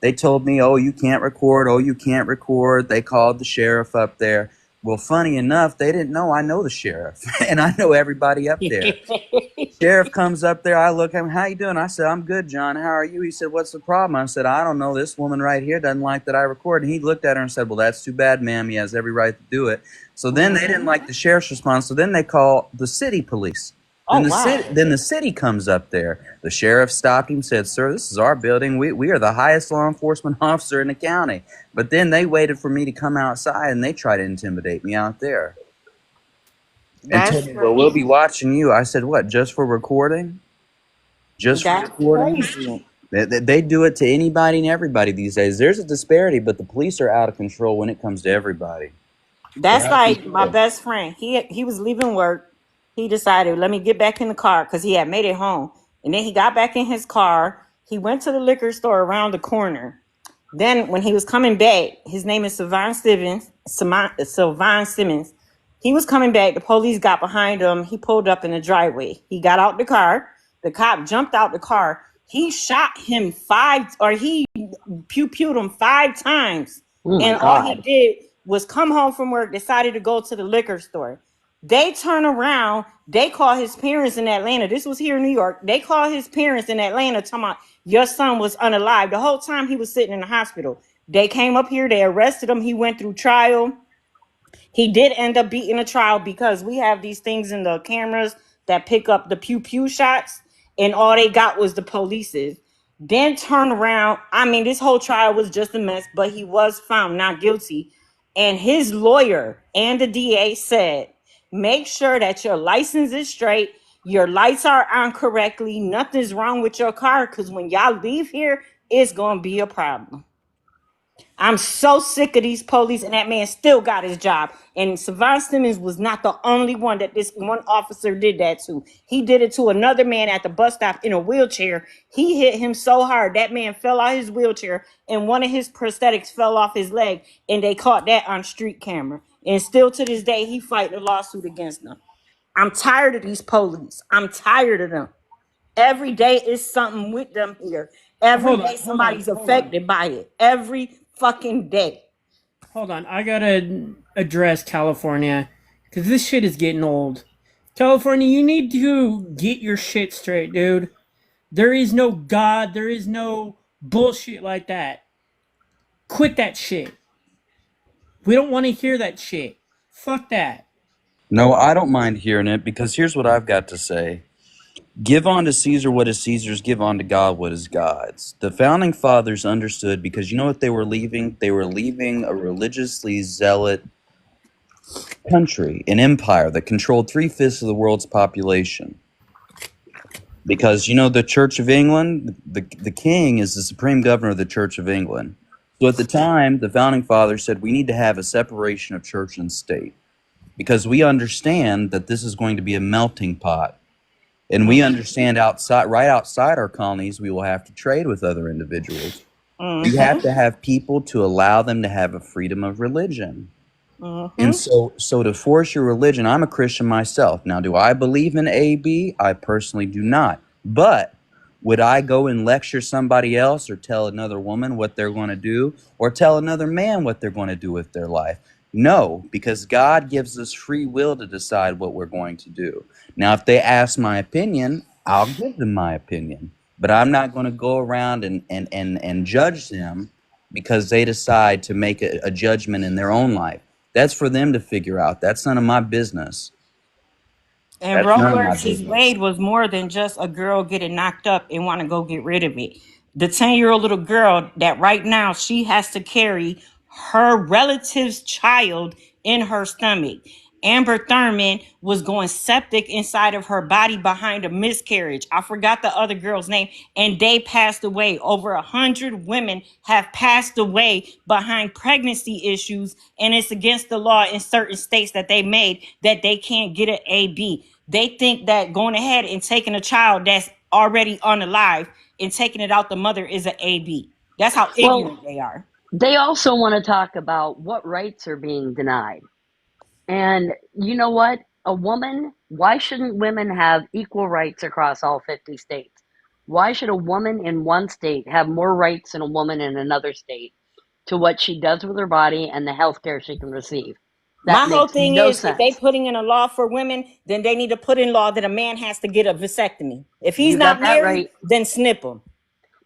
They told me, "Oh, you can't record. Oh, you can't record." They called the sheriff up there. Well, funny enough, they didn't know I know the sheriff, and I know everybody up there. Sheriff comes up there. I look at him. How you doing? I said, I'm good, John. How are you? He said, what's the problem? I said, I don't know. This woman right here doesn't like that I record. And he looked at her and said, well, that's too bad, ma'am. He has every right to do it. So then they didn't like the sheriff's response. So then they call the city police. Oh wow. Then the city comes up there. The sheriff stopped him, said, "Sir, this is our building. We are the highest law enforcement officer in the county." But then they waited for me to come outside and they tried to intimidate me out there and That's told me, "Well, we'll be crazy. watching you." I said, "What? Just for recording? Just for That's recording?" crazy. They do it to anybody and everybody these days. There's a disparity, but the police are out of control when it comes to everybody. They're That's out of like my control. best friend. He was leaving work. He decided, let me get back in the car because he had made it home. And then he got back in his car. He went to the liquor store around the corner. Then when he was coming back, his name is Sylvan Simmons. Sylvan Simmons. He was coming back. The police got behind him. He pulled up in the driveway. He got out the car. The cop jumped out the car. He shot him he pew-pewed him 5 times. Oh my And all he God. did was come home from work, decided to go to the liquor store. They turn around, they call his parents in Atlanta. This was here in New York. They call his parents in Atlanta talking about your son was unalive. The whole time he was sitting in the hospital. They came up here, they arrested him. He went through trial. He did end up beating a trial because we have these things in the cameras that pick up the pew pew shots, and all they got was the police's. Then turn around. I mean, this whole trial was just a mess, but he was found not guilty. And his lawyer and the DA said, make sure that your license is straight, your lights are on correctly, nothing's wrong with your car, because when y'all leave here, it's gonna be a problem. I'm so sick of these police, and that man still got his job. And Savon Simmons was not the only one that this one officer did that to. He did it to another man at the bus stop in a wheelchair. He hit him so hard that man fell out his wheelchair, and one of his prosthetics fell off his leg, and they caught that on street camera. And still to this day, he fighting a lawsuit against them. I'm tired of these police. I'm tired of them. Every day is something with them here. Every Hold on, day hold on, somebody's hold on. affected by it. Every fucking day. Hold on. I gotta address California because this shit is getting old. California, you need to get your shit straight, dude. There is no God. There is no bullshit like that. Quit that shit. We don't want to hear that shit. Fuck that. No, I don't mind hearing it because here's what I've got to say. Give unto Caesar what is Caesar's, give unto God what is God's. The founding fathers understood because you know what they were leaving? They were leaving a religiously zealot country, an empire that controlled 3/5 of the world's population. Because you know the Church of England, the king is the supreme governor of the Church of England. So at the time, the founding fathers said we need to have a separation of church and state because we understand that this is going to be a melting pot. And we understand right outside our colonies, we will have to trade with other individuals. We have to have people to allow them to have a freedom of religion. And so to force your religion, I'm a Christian myself. Now, do I believe in AB? I personally do not. But would I go and lecture somebody else or tell another woman what they're going to do or tell another man what they're going to do with their life? No, because God gives us free will to decide what we're going to do. Now, if they ask my opinion, I'll give them my opinion. But I'm not going to go around and judge them because they decide to make a judgment in their own life. That's for them to figure out. That's none of my business. And That's Roe none of my versus business. Wade was more than just a girl getting knocked up and want to go get rid of it. The 10-year-old little girl that right now she has to carry her relative's child in her stomach. Amber Thurman was going septic inside of her body behind a miscarriage. I forgot the other girl's name, and they passed away. Over 100 women have passed away behind pregnancy issues, and it's against the law in certain states that they made that they can't get an AB. They think that going ahead and taking a child that's already unalive and taking it out the mother is an AB. That's how Well, ignorant they are. they also want to talk about what rights are being denied. And you know what? A woman, why shouldn't women have equal rights across all 50 states? Why should a woman in one state have more rights than a woman in another state to what she does with her body and the health care she can receive? My That whole makes thing no is if they sense. putting in a law for women, then they need to put in law that a man has to get a vasectomy. If he's You got not that married, right. then snip him.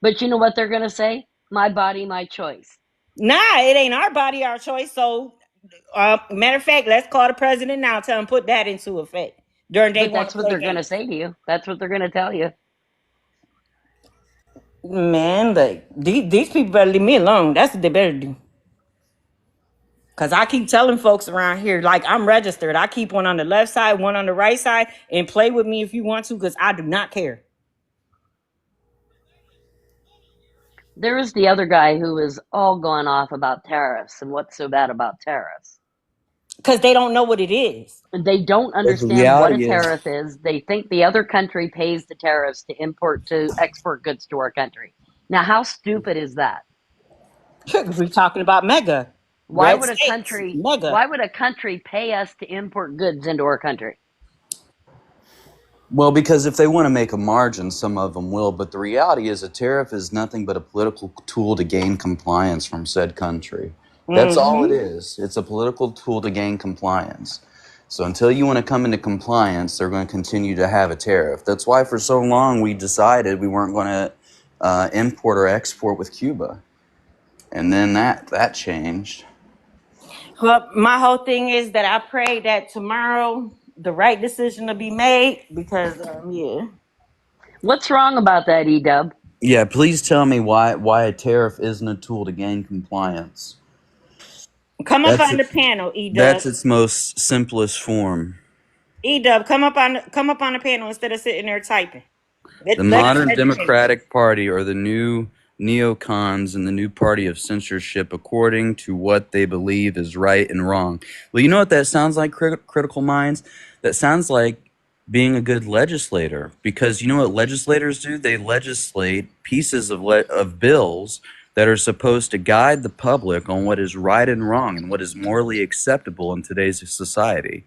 But you know what they're going to say? My body, my choice. Nah, it ain't our body, our choice. So, matter of fact, let's call the president now. Tell him put that into effect. during they But want that's to what play they're going to games. say to you. That's what they're going to tell you. Man, look, these people better leave me alone. That's what they better do. Cause I keep telling folks around here, like I'm registered. I keep one on the left side, one on the right side, and play with me if you want to, because I do not care. There is the other guy who is all going off about tariffs and what's so bad about tariffs. Because they don't know what it is. They don't But the understand what a reality is, tariff is. They think the other country pays the tariffs to export goods to our country. Now, how stupid is that? If we're talking about mega, Why red would a states, country mega. why would a country pay us to import goods into our country? well, because if they want to make a margin, some of them will. But the reality is, a tariff is nothing but a political tool to gain compliance from said country. That's all it is. It's a political tool to gain compliance. So until you want to come into compliance, they're going to continue to have a tariff. That's why for so long we decided we weren't going to import or export with Cuba. And then that changed. Well, my whole thing is that I pray that tomorrow the right decision will be made because, yeah. What's wrong about that, E-Dub? Yeah, please tell me why a tariff isn't a tool to gain compliance. Come up That's on it. the panel, E-Dub. That's its most simplest form. E-Dub, come up on the panel instead of sitting there typing. The Let us modern educate you. Democratic Party are the new neocons and the new party of censorship according to what they believe is right and wrong. Well, you know what that sounds like, Critical Minds? That sounds like being a good legislator, because you know what legislators do? They legislate pieces of bills that are supposed to guide the public on what is right and wrong and what is morally acceptable in today's society.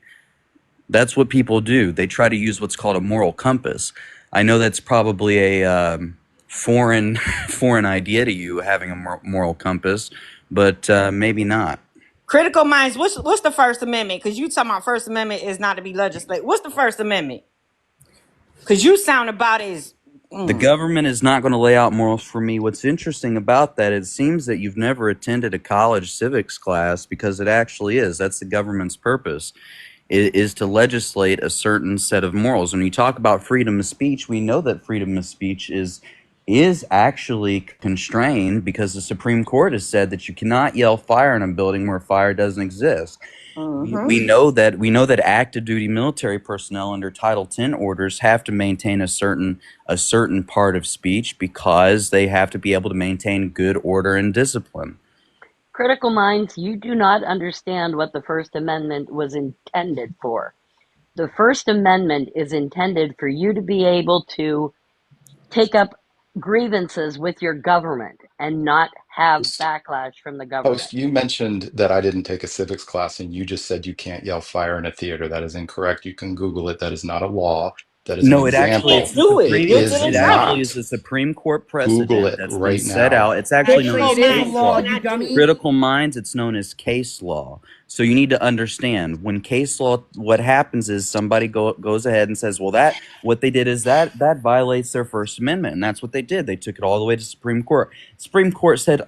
That's what people do. They try to use what's called a moral compass. I know that's probably a foreign foreign idea to you, having a moral compass, but maybe not. Critical minds, what's the First Amendment? Because you talking about First Amendment is not to be legislated. What's the First Amendment? Because you sound about as The government is not going to lay out morals for me. What's interesting about that, it seems that you've never attended a college civics class, because it actually is. That's the government's purpose, is to legislate a certain set of morals. When you talk about freedom of speech, we know that freedom of speech is actually constrained, because the Supreme Court has said that you cannot yell fire in a building where fire doesn't exist. We know that active duty military personnel under Title X orders have to maintain a certain part of speech, because they have to be able to maintain good order and discipline. Critical minds, you do not understand what the First Amendment was intended for. The First Amendment is intended for you to be able to take up grievances with your government and not have backlash from the government. Host, you mentioned that I didn't take a civics class, and you just said you can't yell fire in a theater. That is incorrect. You can Google it. That is not a law. That is an No, it actually can't example. do it. It You'll is get in it trouble. actually is not. the Supreme Court Google precedent it that's been right set now. out. It's actually known Actually, as it is case law, law. you dummy. Critical minds, it's known as case law. So you need to understand, when case law, what happens is somebody goes ahead and says, well, that what they did is that violates their First Amendment, and that's what they did. They took it all the way to Supreme Court. Supreme Court said,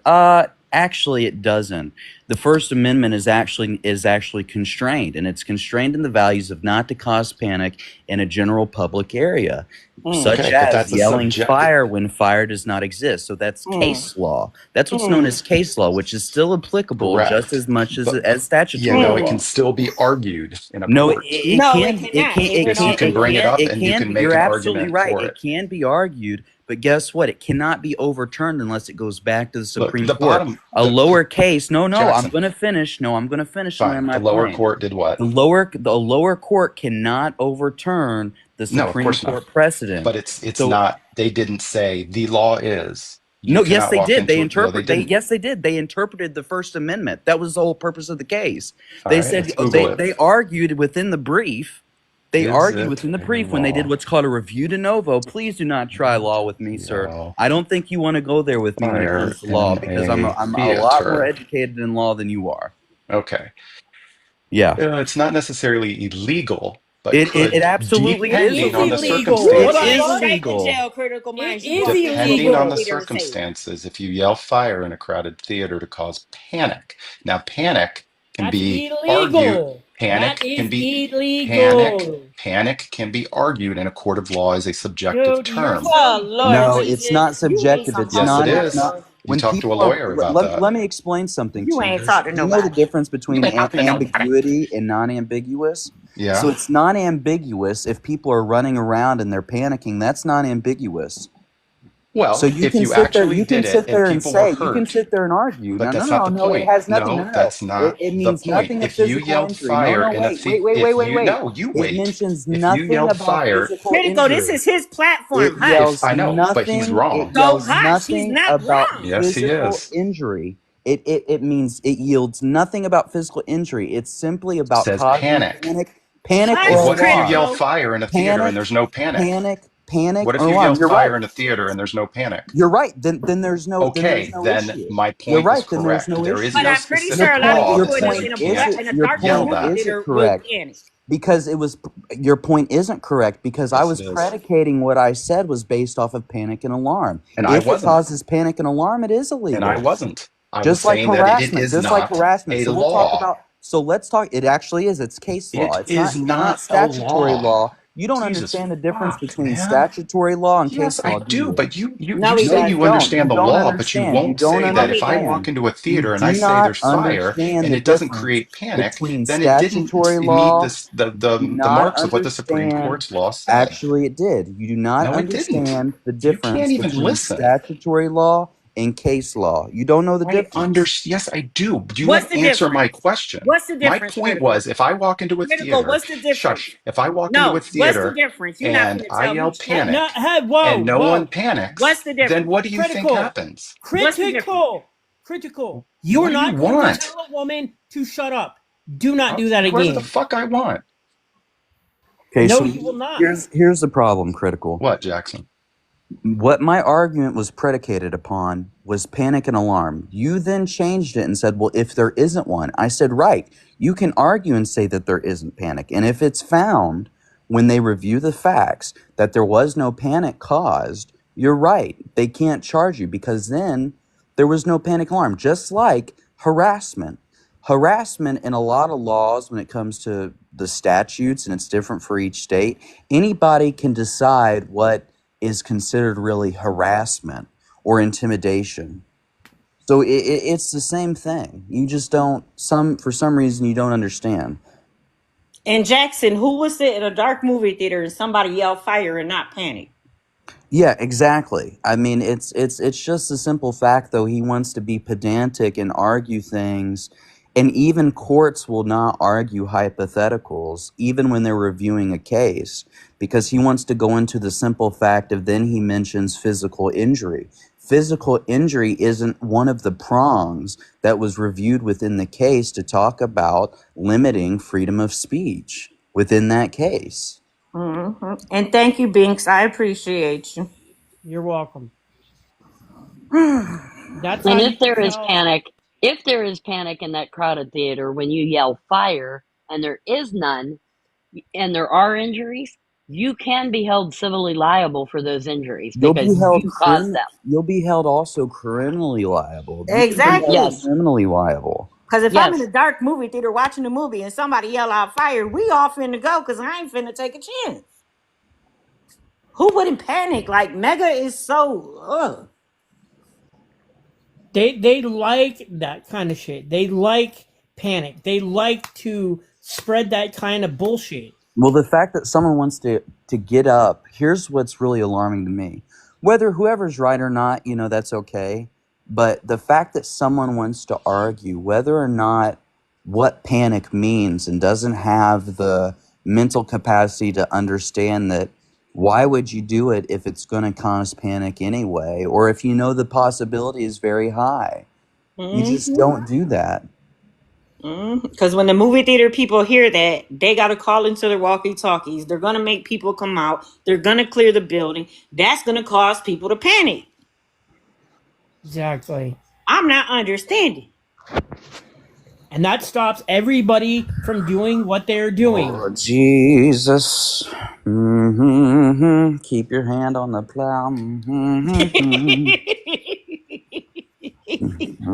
actually, it doesn't. The First Amendment is actually constrained, and it's constrained in the values of not to cause panic in a general public area, such Okay, but as that's a yelling subjective. fire when fire does not exist. So that's case law. That's what's known as case law, which is still applicable just Correct. as much But as yeah, statutory no, it can law. still be argued in a No, court. No, it cannot. Yes, you can bring it up it and you can can be, make you're an absolutely argument right. for It it. can be argued, but guess what? It cannot be overturned unless it goes back to the Look, Supreme the Court. bottom, A lower case, no, I'm Jackson, going to finish. No, I'm going to finish and land fine. my The lower plane. court did what? The lower court cannot overturn the No, of Supreme course not. Court precedent. But it's So not, they didn't say the law is. You no, yes, cannot they walk did. into it. No, they didn't. Yes, they did. They interpreted the First Amendment. That was the whole purpose of the case. All They right, said let's Google it. they argued within the brief. They Is argued it within the a brief when they did law? what's called a review de novo. Please do not try law with me, sir. Yell I don't think you want to go there with me when it fire comes to law, in because a I'm a lot more theater. educated in law than you are. Okay. Yeah. It's not necessarily illegal, but It could, absolutely It is is depending on the illegal. illegal. It Hold on, circumstances, is go straight to illegal. jail, critical It minds. You is going to jail depending for on what the illegal. leader say. circumstances, if you yell fire in a crowded theater to cause panic. Now, panic can That's be argued. illegal. Panic That is can be illegal. panic can be argued in a court of law as a subjective Dude, you're term. so Oh Lord No, dumb. it's not Jesus, you need subjective. some It's Yes, holy it not. It's is. not. water. You When talk to a people are, lawyer about that. let me explain something You to you. ain't talking to You know the nobody. difference You between ain't talking to nobody. ambiguity and non-ambiguous. So Yeah. it's non-ambiguous if people are running around and they're panicking. That's non-ambiguous. So Well, you if can you sit there. actually You can did it sit and there and people were say. You can hurt, sit there and argue. but No, no, that's no, not no, the no. It point. has nothing. No, No, no, no. that's not It the means point. nothing of If you physical yelled injury. No, fire no. in a Wait, if wait, you wait. no, you It wait. mentions If you nothing yelled about fire, physical Critical, this injury. is his It platform. if Hush. yells I know, but he's nothing. It wrong. So yells hush. He's nothing not about wrong. Yes, he physical is. injury. It means it yields nothing about physical injury. It's simply about Says causing panic. panic Hush, And or what if you alarm. yell critical. fire in a theater and Panic, there's no panic? panic What if or you yell alarm. You're right. fire in a theater and there's no panic? You're right. Then there's Okay, no then issue. my You're point is right. Then there's correct. no There is issue. But no I'm pretty Your specific sure a lot of point. law Your that people says point you is can't in a your dark-room yell point movie that. isn't theater will correct panic. because it was your point isn't correct because I Yes, was it is. predicating what I said was based off of panic and alarm. And I If it wasn't. causes panic and alarm, it is And I illegal. wasn't. I was Just like saying that it harassment. is Just like not harassment. a So we'll talk law. about. So let's talk. It actually is. It's case law. It is It's not not a statutory law. law. You don't Jesus understand the difference fuck, between man. statutory law and Yes, case I law, do do. you? But you No, he No, say you you doesn't. don't. understand You the don't law, but you understand. You won't don't say No, that if he I doesn't. walk understand. into a You theater and I do say not there's fire understand and the it doesn't difference create panic, between then it didn't statutory meet law. You do the not marks of what the Supreme understand. Court's law said. Actually, it did. You do not No, it didn't. understand the You can't difference even between listen. statutory law and case law. You don't know the difference. Yes, I do. But you What's won't the answer my difference? question. What's the My difference, point critical? was if I walk into a Critical, theater, what's the difference? shush, if I walk into a No, what's the theater difference? You're not and going to I tell me yell shit. No, panic hey, whoa, and no one whoa. panics, What's the then difference? what do you think Critical. happens? What's the difference? Critical. What You're do you not going to want? tell a woman to shut up. Do not do that Whatever the again. fuck I want. Okay, No, so you will not. here's the problem, critical. What, Jackson? What my argument was predicated upon was panic and alarm. You then changed it and said, well, if there isn't one. I said, right, you can argue and say that there isn't panic. And if it's found when they review the facts that there was no panic caused, you're right. They can't charge you because then there was no panic alarm, just like harassment. Harassment in a lot of laws, when it comes to the statutes, and it's different for each state, anybody can decide what is considered really harassment or intimidation. So it's the same thing. You just don't for some reason you don't understand. And Jackson, who was it in a dark movie theater and somebody yelled fire and not panic? Yeah, exactly. I mean, it's just a simple fact, though. He wants to be pedantic and argue things, and even courts will not argue hypotheticals, even when they're reviewing a case, because he wants to go into the simple fact of then he mentions physical injury. Physical injury isn't one of the prongs that was reviewed within the case to talk about limiting freedom of speech within that case. Mm-hmm. And thank you, Binks. I appreciate you. You're welcome. That's how And you can tell. if there is panic in that crowded theater when you yell fire and there is none and there are injuries, you can be held civilly liable for those injuries because you caused them. You'll be held also criminally liable. You can be held Exactly. Yes. criminally liable. Because if I'm in a Yes. dark movie theater watching a movie and somebody yell out fire, we all finna go because I ain't finna take a chance. Who wouldn't panic? Like Mega is so They like that kind of shit. They like panic. They like to spread that kind of bullshit. Well, the fact that someone wants to get up, here's what's really alarming to me. Whether whoever's right or not, that's okay. But the fact that someone wants to argue whether or not what panic means and doesn't have the mental capacity to understand that why would you do it if it's going to cause panic anyway, or if you know the possibility is very high. You just don't do that. because when the movie theater people hear that, they got to call into their walkie-talkies. They're gonna make people come out. They're gonna clear the building. That's gonna cause people to panic. Exactly. I'm not understanding. And that stops everybody from doing what they're doing. Oh, Jesus. Mm-hmm. Keep your hand on the plow. Mm-hmm.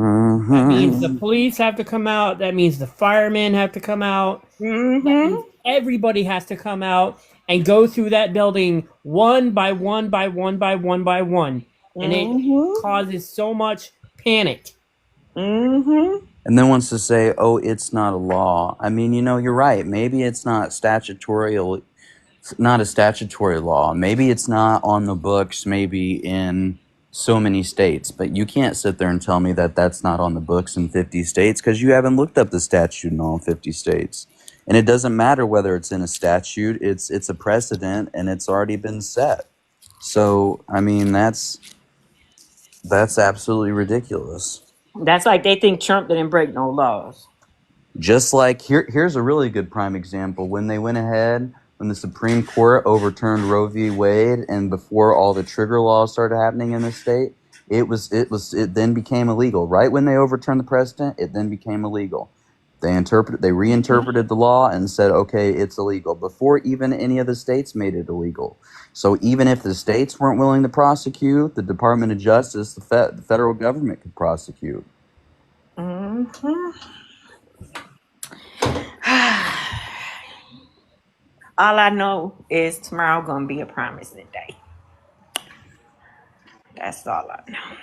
That means the Mhm. police have to come out. That means the firemen have to come out. That Mm-hmm. means everybody has to come out and go through that building one by one by one by one by one. And it Mm-hmm. causes so much panic. Mm-hmm. And then wants to say, "Oh, it's not a law." I mean, you're right. Maybe it's not a statutory law. Maybe it's not on the books. Maybe in so many states. But you can't sit there and tell me that that's not on the books in 50 states because you haven't looked up the statute in all 50 states. And it doesn't matter whether it's in a statute. It's a precedent, and it's already been set. So I mean, that's absolutely ridiculous. That's like they think Trump didn't break no laws. Just like here's a really good prime example. When they went ahead, when the Supreme Court overturned Roe v. Wade, and before all the trigger laws started happening in the state, it then became illegal. Right when they overturned the precedent, it then became illegal. They reinterpreted the law and said, okay, it's illegal before even any of the states made it illegal. So even if the states weren't willing to prosecute, the Department of Justice, the federal government could prosecute. Mm-hmm. All I know is tomorrow gonna be a promising day. That's all I know.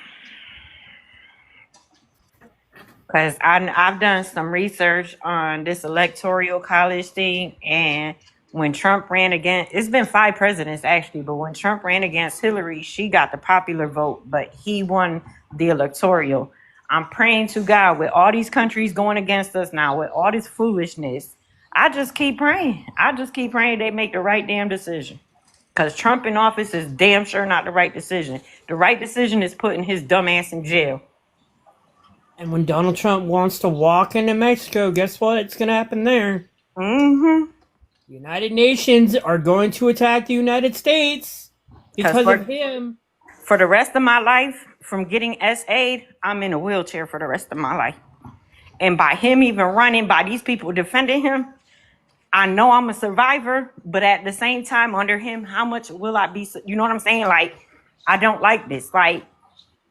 Because I've done some research on this electoral college thing, and when Trump ran against, it's been 5 presidents actually, but when Trump ran against Hillary, she got the popular vote, but he won the electoral. I'm praying to God with all these countries going against us now, with all this foolishness. I just keep praying. I just keep praying they make the right damn decision. Because Trump in office is damn sure not the right decision. The right decision is putting his dumb ass in jail. And when Donald Trump wants to walk into Mexico, guess what? It's going to happen there. Mm-hmm. The United Nations are going to attack the United States Because because of him. for the rest of my life, from getting S.A.'d, I'm in a wheelchair for the rest of my life. And by him even running, by these people defending him, I know I'm a survivor, but at the same time, under him, how much will I be? You know what I'm saying? Like, I don't like this. Like,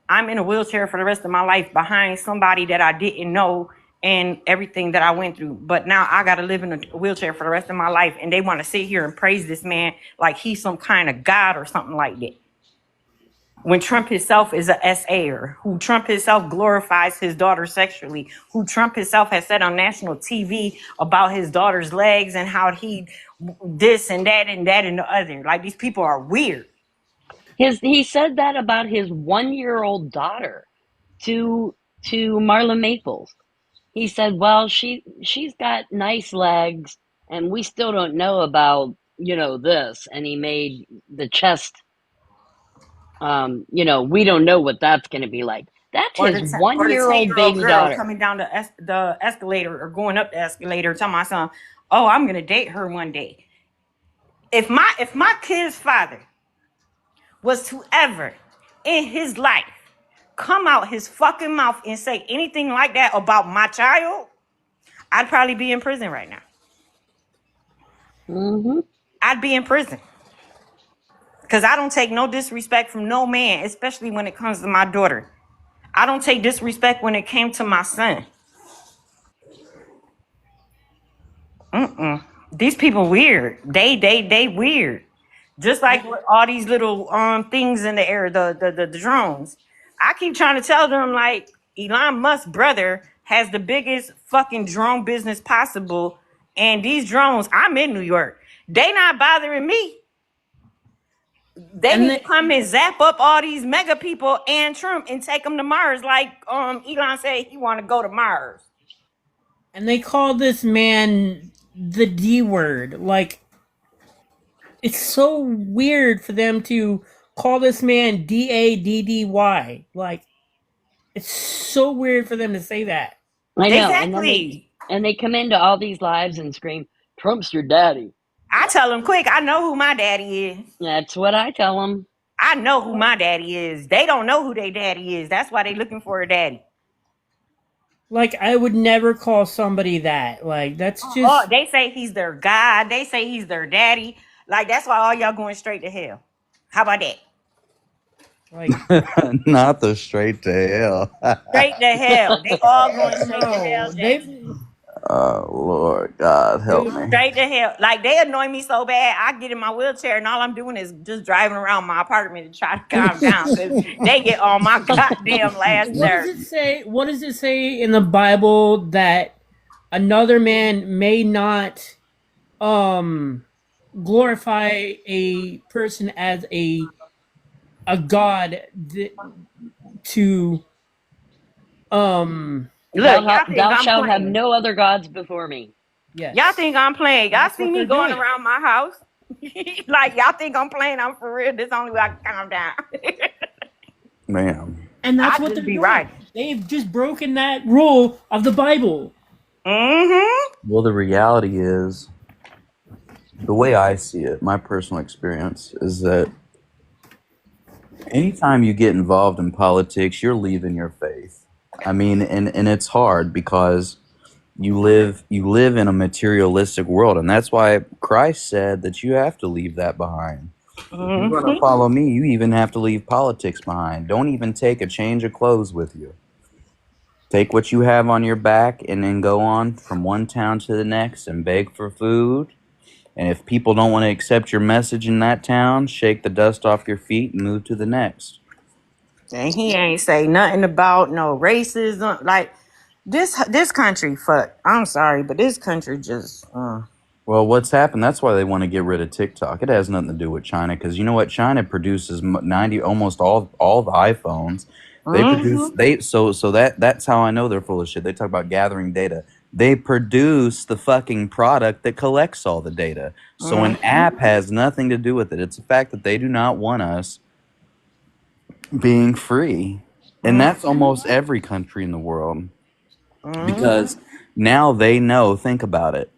I'm in a wheelchair for the rest of my life behind somebody that I didn't know and everything that I went through. But now I got to live in a wheelchair for the rest of my life. And they want to sit here and praise this man like he's some kind of God or something like that. When Trump himself is a SAer, who Trump himself glorifies his daughter sexually, who Trump himself has said on national TV about his daughter's legs and how he this and that and that and the other. Like, these people are weird. He said that about his 1-year-old daughter to Marla Maples. He said, "Well, she's got nice legs, and we still don't know about this." And he made the chest. We don't know what that's going to be like. That's Or his the 1-year-old 10-year-old baby girl daughter. coming down the escalator or going up the escalator, telling my son, "Oh, I'm gonna date her one day." If my kid's father was to ever in his life come out his fucking mouth and say anything like that about my child, I'd probably be in prison right now. Mm-hmm. I'd be in prison. Because I don't take no disrespect from no man, especially when it comes to my daughter. I don't take disrespect when it came to my son. These people weird. They weird. Just like with all these little things in the air, the drones. I keep trying to tell them, like, Elon Musk's brother has the biggest fucking drone business possible. And these drones, I'm in New York. They not bothering me. They And need to they, come and zap up all these mega people and Trump and take them to Mars, like Elon said he want to go to Mars. and they call this man the D word. Like, it's so weird for them to call this man DADDY. Like, it's so weird for them to say that. I know, and then Exactly. they come into all these lives and scream, "Trump's your daddy." I tell them quick, I know who my daddy is. That's what I tell them. I know who my daddy is. They don't know who their daddy is. That's why they looking for a daddy. Like, I would never call somebody that. Like, that's Oh, just. they say he's their God. They say he's their daddy. Like, that's why all y'all going straight to hell. How about that? Like, Not the straight to hell. Straight to hell. They all going straight to hell, no, Jackson. Oh Lord, God help dude. me. Straight to hell. Like they annoy me so bad. I get in my wheelchair and all I'm doing is just driving around my apartment to try to calm down because they get on my goddamn last What does nerve. it say? What does it say in the Bible that another man may not glorify a person as a god to Look, y'all think Thou I'm shalt have playing. no other gods before me. Y'all yes, think I'm playing. Y'all that's see what me they're going doing. around my house. Like y'all think I'm playing. I'm for real. This is the only way I can calm down. Man. And that's I what just they're be doing. right. They've just broken that rule of the Bible. Mm-hmm. Well, the reality is, the way I see it, my personal experience is that anytime you get involved in politics, you're leaving your faith. I mean, and it's hard because you live in a materialistic world, and that's why Christ said that you have to leave that behind. If you're going to Mm-hmm. follow me, you even have to leave politics behind. Don't even take a change of clothes with you. Take what you have on your back and then go on from one town to the next and beg for food. And if people don't want to accept your message in that town, shake the dust off your feet and move to the next. And he ain't say nothing about no racism. Like this country, fuck. I'm sorry, but this country just. Well, what's happened? That's why they want to get rid of TikTok. It has nothing to do with China, because you know what? China produces 90, almost all the iPhones. They produce Mm-hmm. that's how I know they're full of shit. They talk about gathering data. They produce the fucking product that collects all the data. So an Mm-hmm. app has nothing to do with it. It's the fact that they do not want us being free, and that's Mm-hmm. almost every country in the world, Mm-hmm. because now they know. Think about it.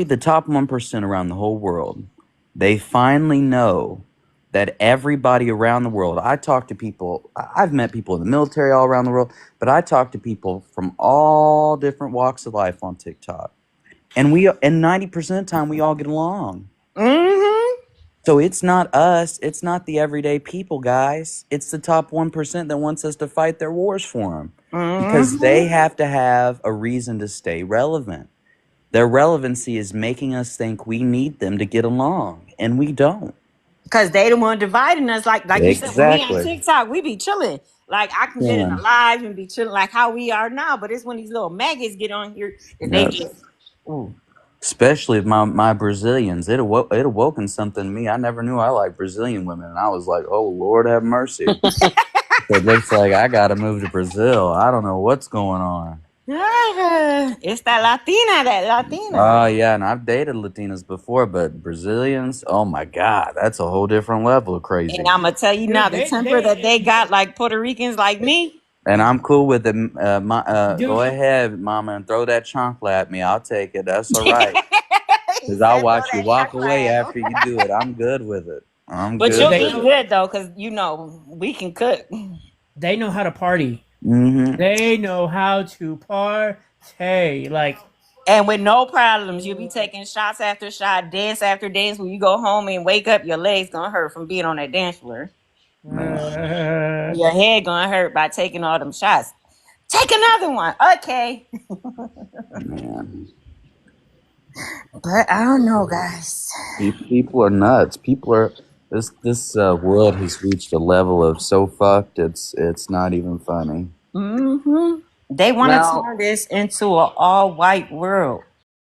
The top 1% around the whole world, they finally know that everybody around the world, I talk to people, I've met people in the military all around the world, but I talk to people from all different walks of life on TikTok. And 90% of the time we all get along. Mm-hmm. So it's not us, it's not the everyday people, guys. It's the top 1% that wants us to fight their wars for them, because Mm-hmm. they have to have a reason to stay relevant. Their relevancy is making us think we need them to get along, and we don't. Cause they the one dividing us. Like you said, when we on Exactly. TikTok, we be chilling. Like I can get in a Yeah. live and be chilling like how we are now. But it's when these little maggots get on here that they Yeah. just. Ooh. Especially if my Brazilians, it awoken something in me. I never knew I liked Brazilian women, and I was like, oh Lord, have mercy. It looks like I got to move to Brazil. I don't know what's going on. It's that Latina. Oh yeah, and I've dated Latinas before, but Brazilians, oh my God, that's a whole different level of And crazy. I'm gonna tell you now, Dude, the temper that they got, like Puerto Ricans, like me. And I'm cool with it. Go dude, ahead, mama, and throw that chancla at me. I'll take it. That's all He right. Because I'll said, "Throw watch you that walk chocolate away at 'em." after you do it. I'm good with it. I'm But good you'll they with eat it. good though, cause you know we can cook. they know how to party. Hmm. They know how to party. Like, And with no problems, you'll be taking shots after shot, dance after dance. When you go home and wake up, your legs gonna hurt from being on that dance floor. Man, Your head gonna hurt by taking all them shots. Take another one, okay? man. But I don't know, guys. People are nuts. People are. This world has reached a level of so fucked. It's not even funny. Mm-hmm. They want to Now, turn this into an all-white world.